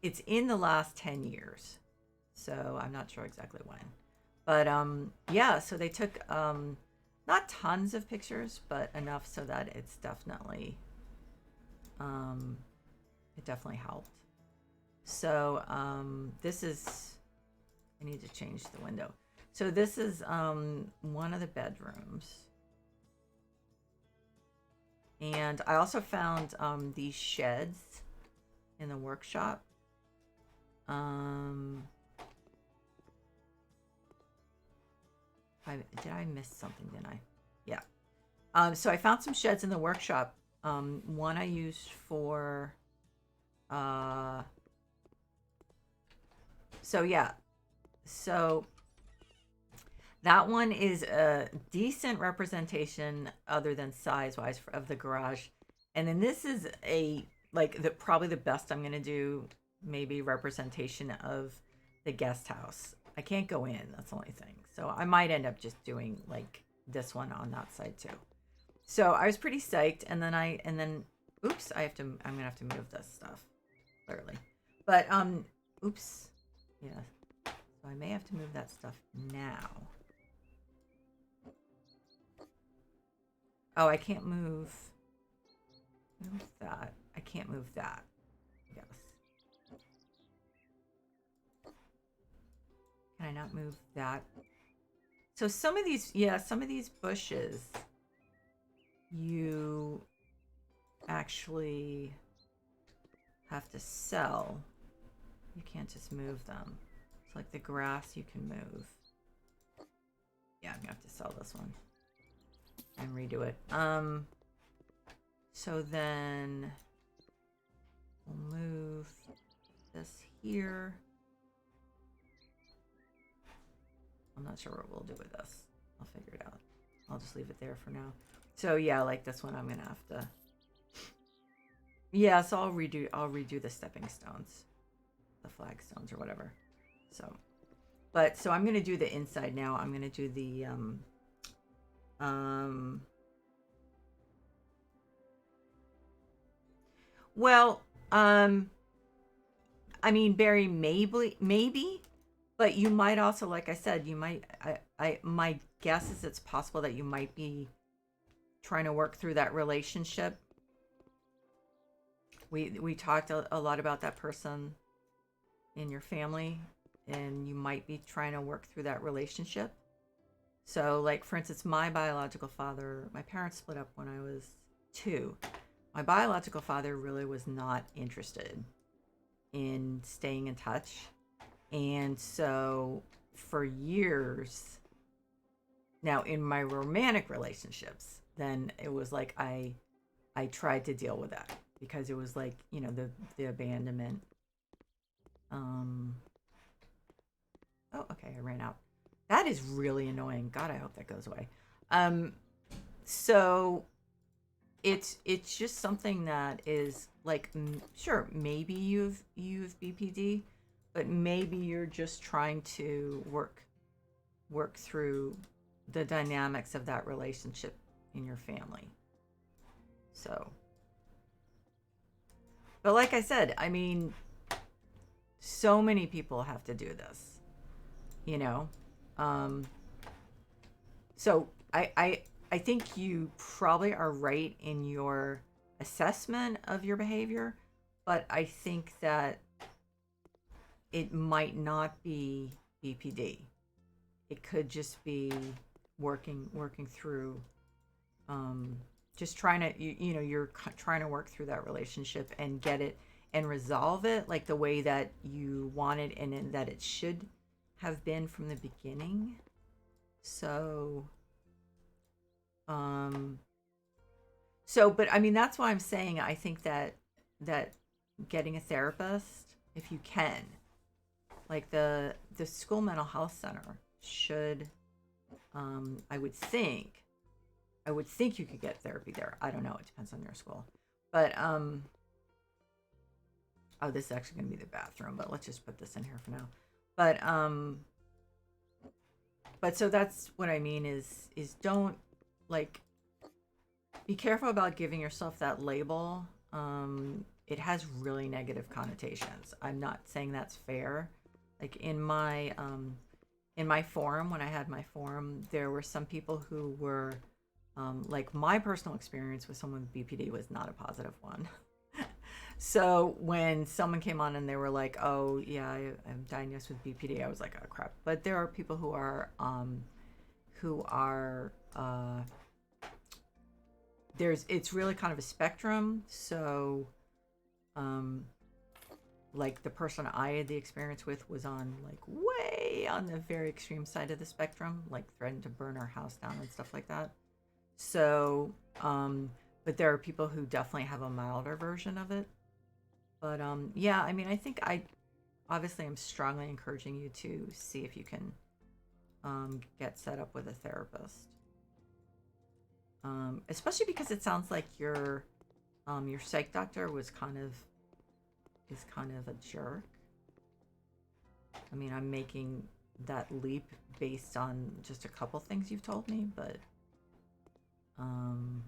it's in the last 10 years. So I'm not sure exactly when. But yeah, so they took not tons of pictures, but enough so that um, it definitely helped. So this is, I need to change the window. So this is one of the bedrooms. And I also found these sheds in the workshop. Did I miss something? Didn't I? Yeah. So I found some sheds in the workshop. One I used for, uh, so yeah. So that one is a decent representation, other than size wise, of the garage. And then this is a, like, the probably the best I'm gonna do, maybe representation of the guest house. I can't go in, that's the only thing. So I might end up just doing like this one on that side too. So I was pretty psyched, and then oops, I'm gonna have to move this stuff, clearly. But oops. Yeah. So I may have to move that stuff now. Oh, I can't move that. I can't move that. Yes. Can I not move that? So some of these, yeah, some of these bushes, you actually have to sell. You can't just move them. It's like the grass you can move. Yeah, I'm gonna have to sell this one and redo it. So then we'll move this here. I'm not sure what we'll do with this. I'll figure it out. I'll just leave it there for now. So yeah, like this one, I'm gonna have to. Yeah, so I'll redo the stepping stones, the flagstones or whatever. So, but so I'm gonna do the inside now. I'm gonna do the well, I mean, Barry, maybe, but you might also, like I said, you might. My guess is it's possible that you might be trying to work through that relationship. We talked a lot about that person in your family, and you might be trying to work through that relationship. So, like, for instance, my biological father, my parents split up when I was 2. My biological father really was not interested in staying in touch. And so for years, now in my romantic relationships, then it was like I tried to deal with that, because it was like, you know, the abandonment. Oh, okay, I ran out. That is really annoying. God, I hope that goes away. So it's just something that is like, sure, maybe you've BPD, but maybe you're just trying to work through the dynamics of that relationship in your family. So, but like I said, I mean, so many people have to do this, you know. So I think you probably are right in your assessment of your behavior, but I think that it might not be BPD. It could just be working through, just trying to, you know, you're trying to work through that relationship and get it and resolve it like the way that you wanted, and that it should have been from the beginning. So but I mean, that's why I'm saying I think that getting a therapist, if you can, like the school mental health center should, I would think you could get therapy there. I don't know, it depends on your school. But oh, this is actually going to be the bathroom, but let's just put this in here for now. But so that's what I mean is don't, like, be careful about giving yourself that label. It has really negative connotations. I'm not saying that's fair. Like in my forum, when I had my forum, there were some people who were, like, my personal experience with someone with BPD was not a positive one. So when someone came on and they were like, oh yeah, I'm diagnosed with BPD, I was like, oh crap. But there are people who are it's really kind of a spectrum. So like the person I had the experience with was on, like, way on the very extreme side of the spectrum, like threatened to burn our house down and stuff like that. So, but there are people who definitely have a milder version of it. But yeah, I mean, I think I obviously am strongly encouraging you to see if you can get set up with a therapist. Especially because it sounds like your psych doctor was kind of is kind of a jerk. I mean, I'm making that leap based on just a couple things you've told me, but um,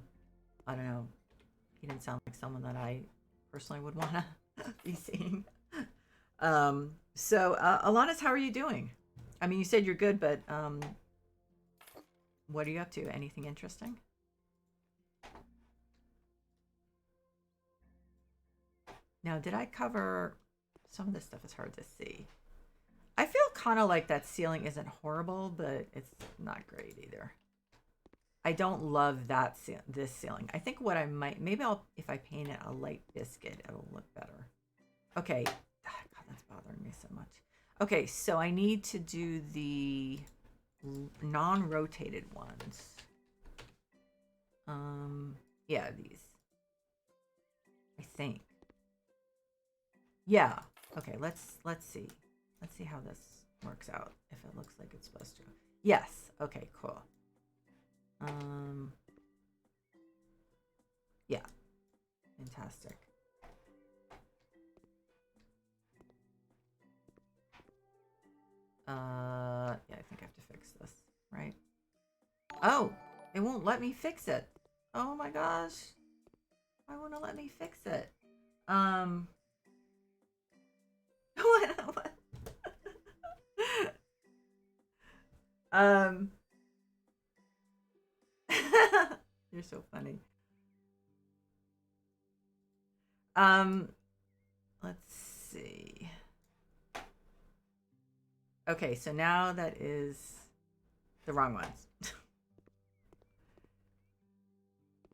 I don't know. He didn't sound like someone that I personally would want to be seeing. So, Alanis, how are you doing? I mean, you said you're good, but what are you up to? Anything interesting? Now, did I cover some of this stuff? Is hard to see. I feel kind of like that ceiling isn't horrible, but it's not great either. I don't love this ceiling. I think what I might maybe I'll if I paint it a light biscuit, it'll look better. Okay, God, that's bothering me so much. Okay, so I need to do the non-rotated ones. Yeah, these. I think. Yeah. Okay, let's see. Let's see how this works out. If it looks like it's supposed to. Yes. Okay, cool. Yeah. Fantastic. Yeah, I think I have to fix this, right? Oh, it won't let me fix it. Oh my gosh. Why won't it let me fix it? Um, what? um, you're so funny. Um, let's see. Okay, so now that is the wrong ones.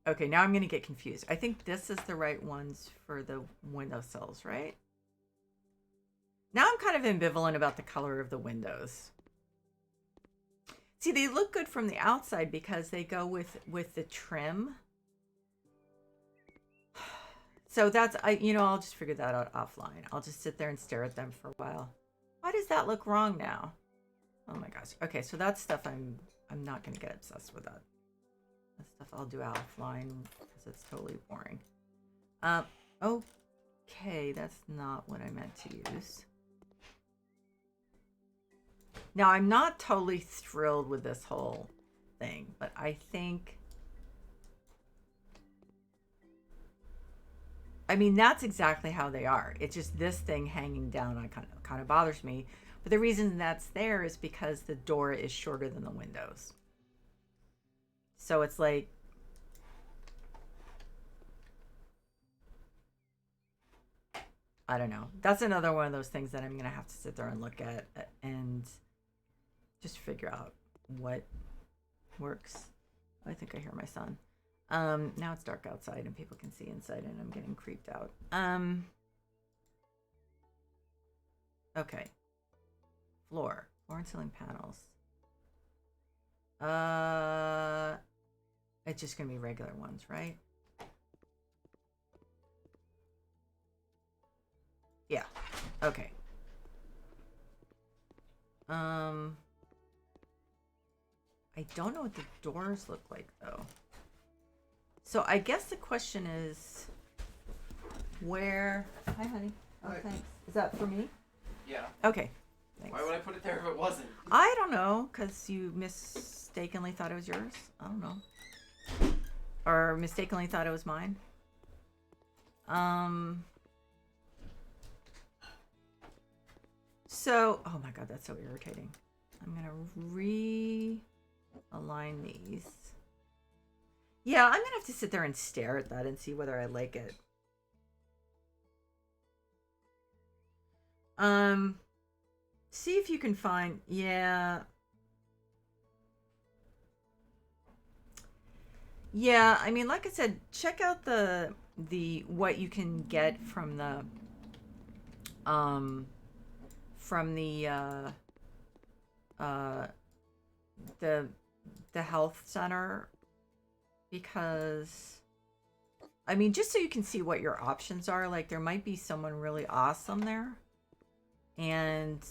Okay, now I'm going to get confused. I think this is the right ones for the windowsills, right? Now I'm kind of ambivalent about the color of the windows. See, they look good from the outside because they go with the trim. So that's I'll just figure that out offline. I'll just sit there and stare at them for a while. Why does that look wrong now? Oh my gosh. Okay, so that's stuff I'm not going to get obsessed with that. That stuff I'll do offline because it's totally boring. Okay, that's not what I meant to use. Now, I'm not totally thrilled with this whole thing, but I think, I mean, that's exactly how they are. It's just this thing hanging down kind of bothers me. But the reason that's there is because the door is shorter than the windows. So it's like, I don't know. That's another one of those things that I'm going to have to sit there and look at and just figure out what works. I think I hear my son. Now it's dark outside and people can see inside and I'm getting creeped out. Okay. Floor and ceiling panels. It's just gonna be regular ones, right? Yeah. Okay. I don't know what the doors look like though. So I guess the question is where. Hi, honey. Oh, Hi. thanks. Is that for me? Yeah. Okay. Thanks. Why would I put it there if it wasn't? I don't know, because you mistakenly thought it was yours. I don't know. Or mistakenly thought it was mine. So, oh my god, that's so irritating. I'm gonna realign these. Yeah, I'm gonna have to sit there and stare at that and see whether I like it. See if you can find, yeah. Yeah, I mean, like I said, check out the what you can get from the um from uh the health center because I mean, just so you can see what your options are, like there might be someone really awesome there. And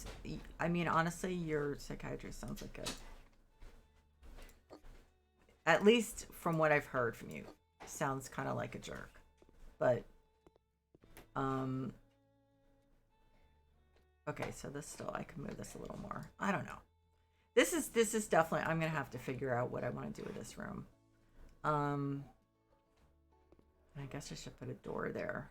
I mean, honestly, your psychiatrist sounds like at least from what I've heard from you, sounds kind of like a jerk. But, um, okay, so this still, I can move this a little more. I don't know. This is definitely, I'm going to have to figure out what I want to do with this room. I guess I should put a door there.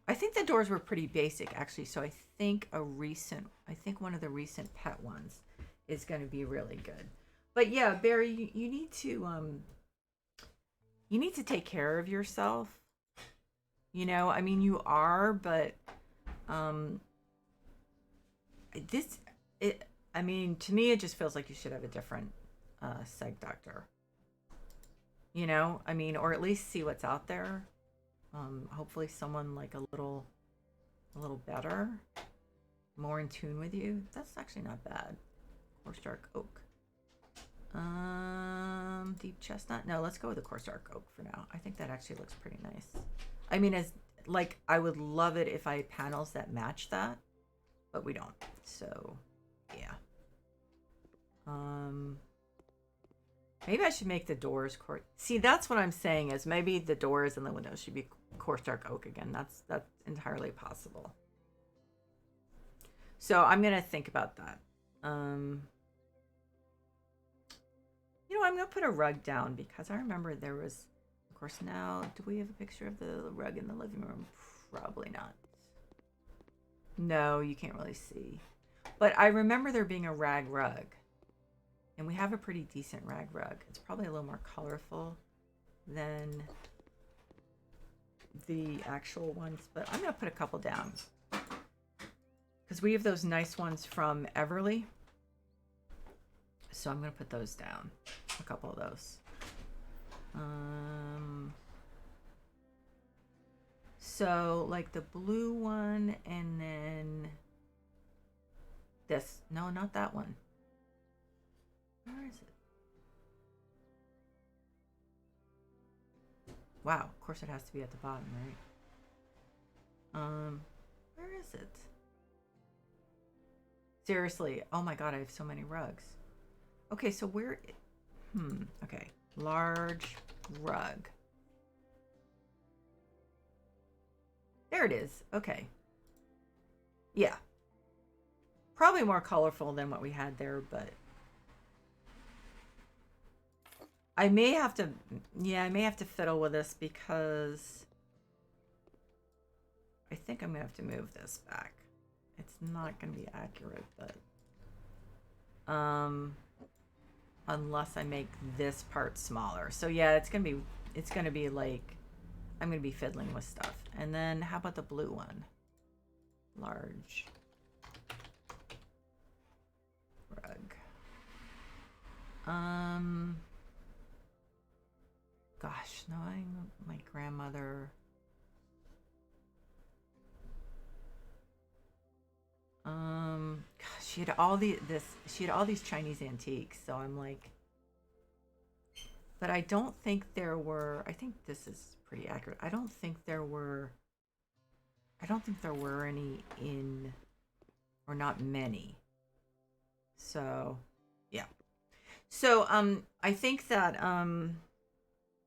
I think the doors were pretty basic, actually. So I think one of the recent pet ones is going to be really good. But yeah, Barry, you need to take care of yourself. You know, I mean, you are, but um, this it. I mean, to me, it just feels like you should have a different psych doctor. You know, I mean, or at least see what's out there. Hopefully someone like a little better, more in tune with you. That's actually not bad. Coarse dark oak. Deep chestnut. No, let's go with the coarse dark oak for now. I think that actually looks pretty nice. I mean, as like I would love it if I had panels that match that, but we don't. So, yeah. Maybe I should make the doors coarse. See, that's what I'm saying is maybe the doors and the windows should be coarse dark oak again. That's entirely possible. So I'm gonna think about that. You know, I'm gonna put a rug down because I remember there was, of course. Now, do we have a picture of the rug in the living room? Probably not. No, you can't really see. But I remember there being a rag rug. And we have a pretty decent rag rug. It's probably a little more colorful than the actual ones, but I'm going to put a couple down. Because we have those nice ones from Everly. So I'm going to put those down. A couple of those. So like the blue one and then this. No, not that one. Where is it? Wow, of course it has to be at the bottom, right? Where is it? Seriously, oh my god, I have so many rugs. Okay, so where, okay. Large rug. There it is, okay. Yeah. Probably more colorful than what we had there, but I may have to, yeah, I may have to fiddle with this because I think I'm gonna have to move this back. It's not gonna be accurate, but unless I make this part smaller. So yeah, it's gonna be like I'm gonna be fiddling with stuff. And then how about the blue one? Large rug. Gosh, knowing my grandmother. Gosh, she had all these Chinese antiques, so I'm like, but I don't think there were, I think this is pretty accurate. I don't think there were any in, or not many. So, yeah. So, I think that,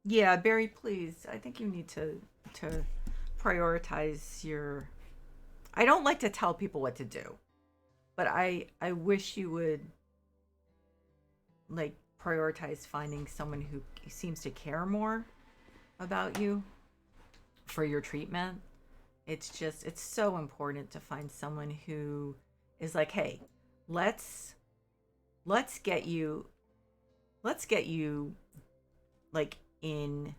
yeah, Barry, please. I think you need to prioritize your. I don't like to tell people what to do, but I wish you would like prioritize finding someone who seems to care more about you for your treatment. It's so important to find someone who is like, "Hey, let's get you like in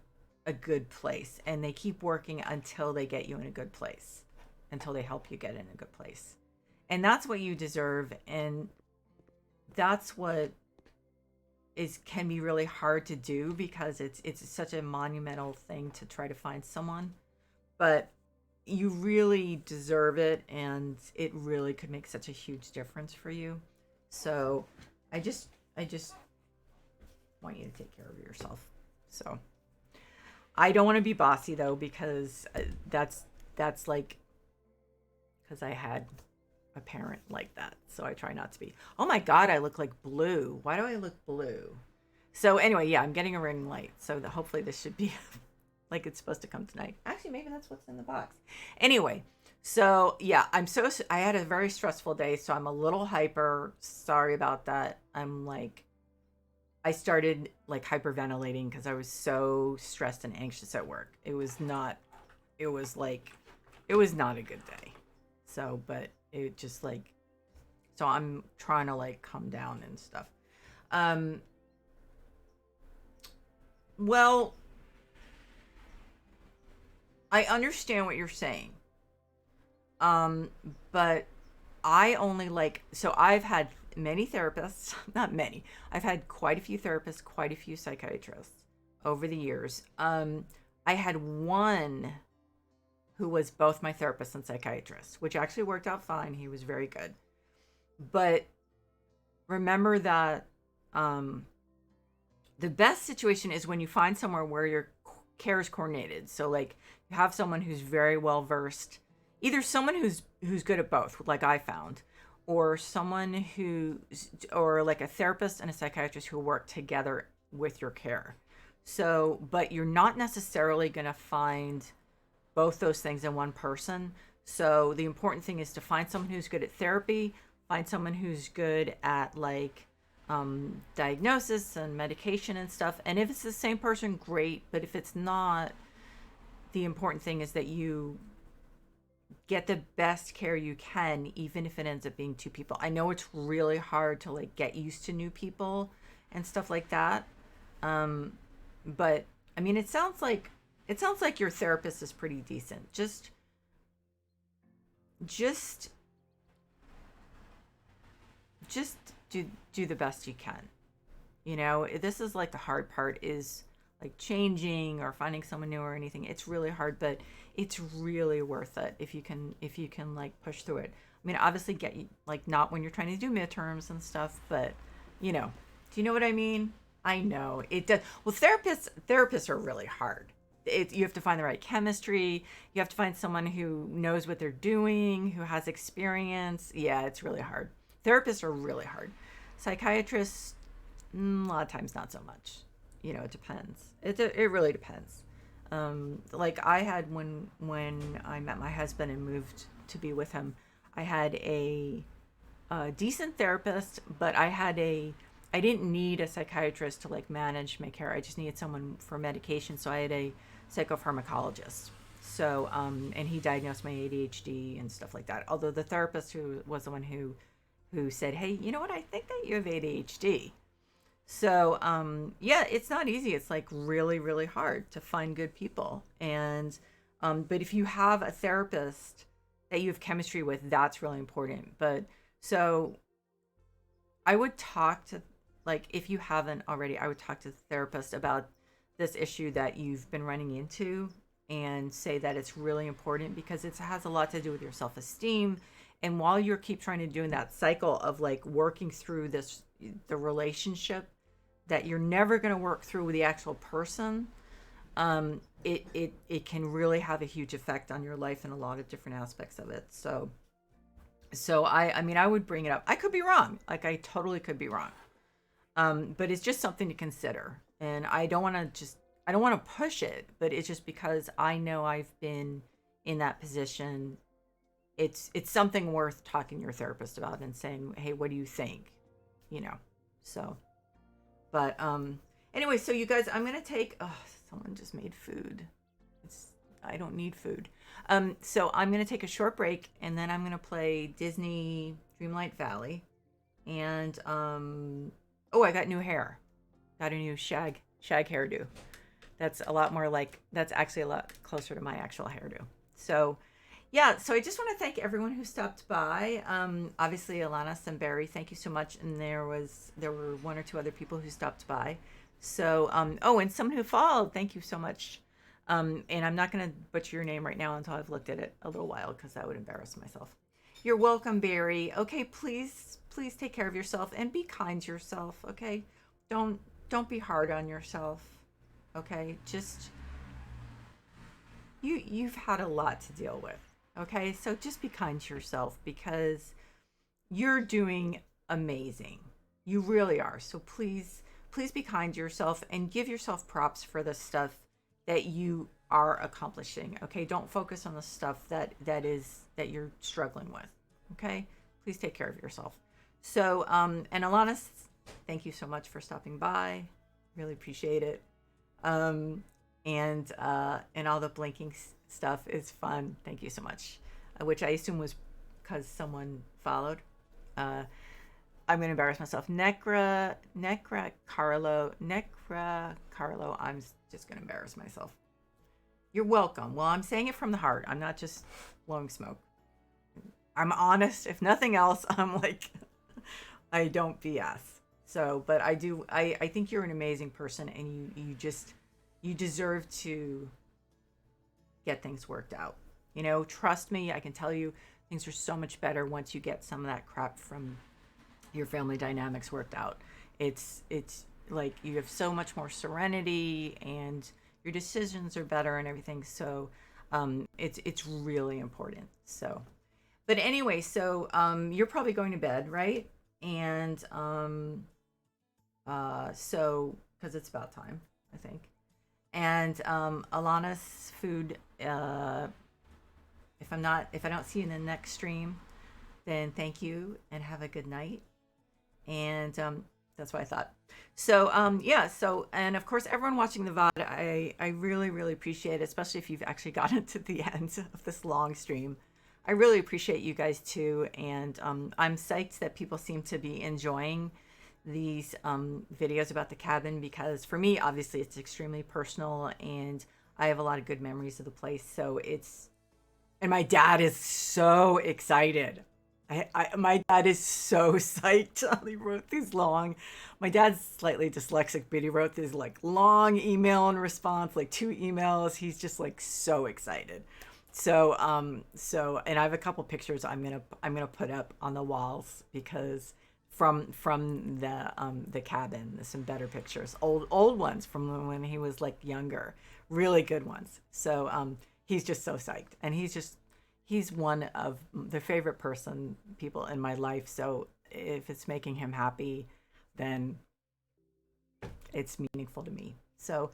a good place," and they keep working until they get you in a good place, until they help you get in a good place. And that's what you deserve, and that's what can be really hard to do because it's such a monumental thing to try to find someone, but you really deserve it, and it really could make such a huge difference for you. So I just want you to take care of yourself. So I don't want to be bossy though, because that's like, because I had a parent like that. So I try not to be. Oh my God, I look like blue. Why do I look blue? So anyway, yeah, I'm getting a ring light. So hopefully this should be like it's supposed to come tonight. Actually, maybe that's what's in the box. Anyway, so yeah, I had a very stressful day. So I'm a little hyper. Sorry about that. I started like hyperventilating because I was so stressed and anxious at work. It was like, it was not a good day. So, but it just like, so I'm trying to like come down and stuff. Um, well, I understand what you're saying. Um, but I only like, so I've had many therapists, not many. I've had quite a few therapists, quite a few psychiatrists over the years. I had one who was both my therapist and psychiatrist, which actually worked out fine. He was very good. But remember that the best situation is when you find somewhere where your care is coordinated. So like you have someone who's very well versed, either someone who's good at both, like I found, or someone or like a therapist and a psychiatrist who work together with your care. So, but you're not necessarily going to find both those things in one person. So the important thing is to find someone who's good at therapy, find someone who's good at like diagnosis and medication and stuff. And if it's the same person, great. But if it's not, the important thing is that you get the best care you can, even if it ends up being two people. I know it's really hard to like get used to new people and stuff like that. But I mean, it sounds like your therapist is pretty decent. Just just do the best you can. This is like the hard part, is like changing or finding someone new or anything. It's really hard, but it's really worth it if you can like push through it. I mean, obviously get like not when you're trying to do midterms and stuff, but you know, do you know what I mean? I know it does. Well, therapists are really hard. You have to find the right chemistry. You have to find someone who knows what they're doing, who has experience. Yeah, it's really hard. Therapists are really hard. Psychiatrists, a lot of times not so much. It depends. It really depends. Like I had when I met my husband and moved to be with him, I had a decent therapist, but I didn't need a psychiatrist to like manage my care. I just needed someone for medication. So I had a psychopharmacologist. So, and he diagnosed my ADHD and stuff like that. Although the therapist who was the one who said, "Hey, you know what? I think that you have ADHD." So, yeah, it's not easy. It's like really, really hard to find good people. And, but if you have a therapist that you have chemistry with, that's really important. But so I would talk to, like, if you haven't already, I would talk to the therapist about this issue that you've been running into and say that it's really important because it has a lot to do with your self-esteem. And while you keep trying to do that cycle of like working through the relationship that you're never going to work through with the actual person, it can really have a huge effect on your life and a lot of different aspects of it. So I mean, I would bring it up. I could be wrong. Like I totally could be wrong. But it's just something to consider. And I don't want to push it, but it's just because I know I've been in that position. It's something worth talking to your therapist about and saying, "Hey, what do you think?" So, but, anyway, so you guys, I'm going to take, oh, someone just made food. I don't need food. So I'm going to take a short break and then I'm going to play Disney Dreamlight Valley. And, oh, I got new hair. Got a new shag hairdo. That's actually a lot closer to my actual hairdo. So, yeah, so I just want to thank everyone who stopped by. Obviously, Alanis and Barry, thank you so much. And there were one or two other people who stopped by. So, oh, and someone who followed, thank you so much. And I'm not going to butcher your name right now until I've looked at it a little while because that would embarrass myself. You're welcome, Barry. Okay, please please take care of yourself and be kind to yourself, okay? Don't don't be hard on yourself, okay? Just you've had a lot to deal with, okay? So just be kind to yourself because you're doing amazing. You really are. So please be kind to yourself and give yourself props for the stuff that you are accomplishing. Okay? Don't focus on the stuff that you're struggling with. Okay? Please take care of yourself. So and Alana, thank you so much for stopping by. Really appreciate it. And all the blinking stuff is fun. Thank you so much. Which I assume was because someone followed. I'm going to embarrass myself. Necra Carlo. I'm just going to embarrass myself. You're welcome. Well, I'm saying it from the heart. I'm not just blowing smoke. I'm honest. If nothing else, I'm like, I don't BS. So, but I do. I think you're an amazing person, and you deserve to get things worked out. You know, trust me. I can tell you, things are so much better once you get some of that crap from your family dynamics worked out. It's like you have so much more serenity and your decisions are better and everything. So it's really important. So, but anyway, so you're probably going to bed, right? And so because it's about time, I think. And Alana's food. If I don't see you in the next stream, then thank you and have a good night. And that's what I thought. So yeah. So and of course, everyone watching the VOD, I really really appreciate it, especially if you've actually gotten to the end of this long stream. I really appreciate you guys too, and I'm psyched that people seem to be enjoying these videos about the cabin because for me, obviously, it's extremely personal, and I have a lot of good memories of the place. So and my dad is so excited. My dad is so psyched. He wrote these long. My dad's slightly dyslexic, but he wrote this like long email in response, like 2 emails. He's just like so excited. So and I have a couple pictures I'm gonna put up on the walls because from the cabin, there's some better pictures, old ones from when he was like younger, really good ones. So he's just so psyched, and he's one of the favorite people in my life. So if it's making him happy, then it's meaningful to me. So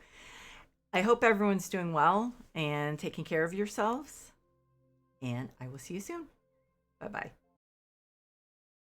I hope everyone's doing well and taking care of yourselves. And I will see you soon. Bye-bye.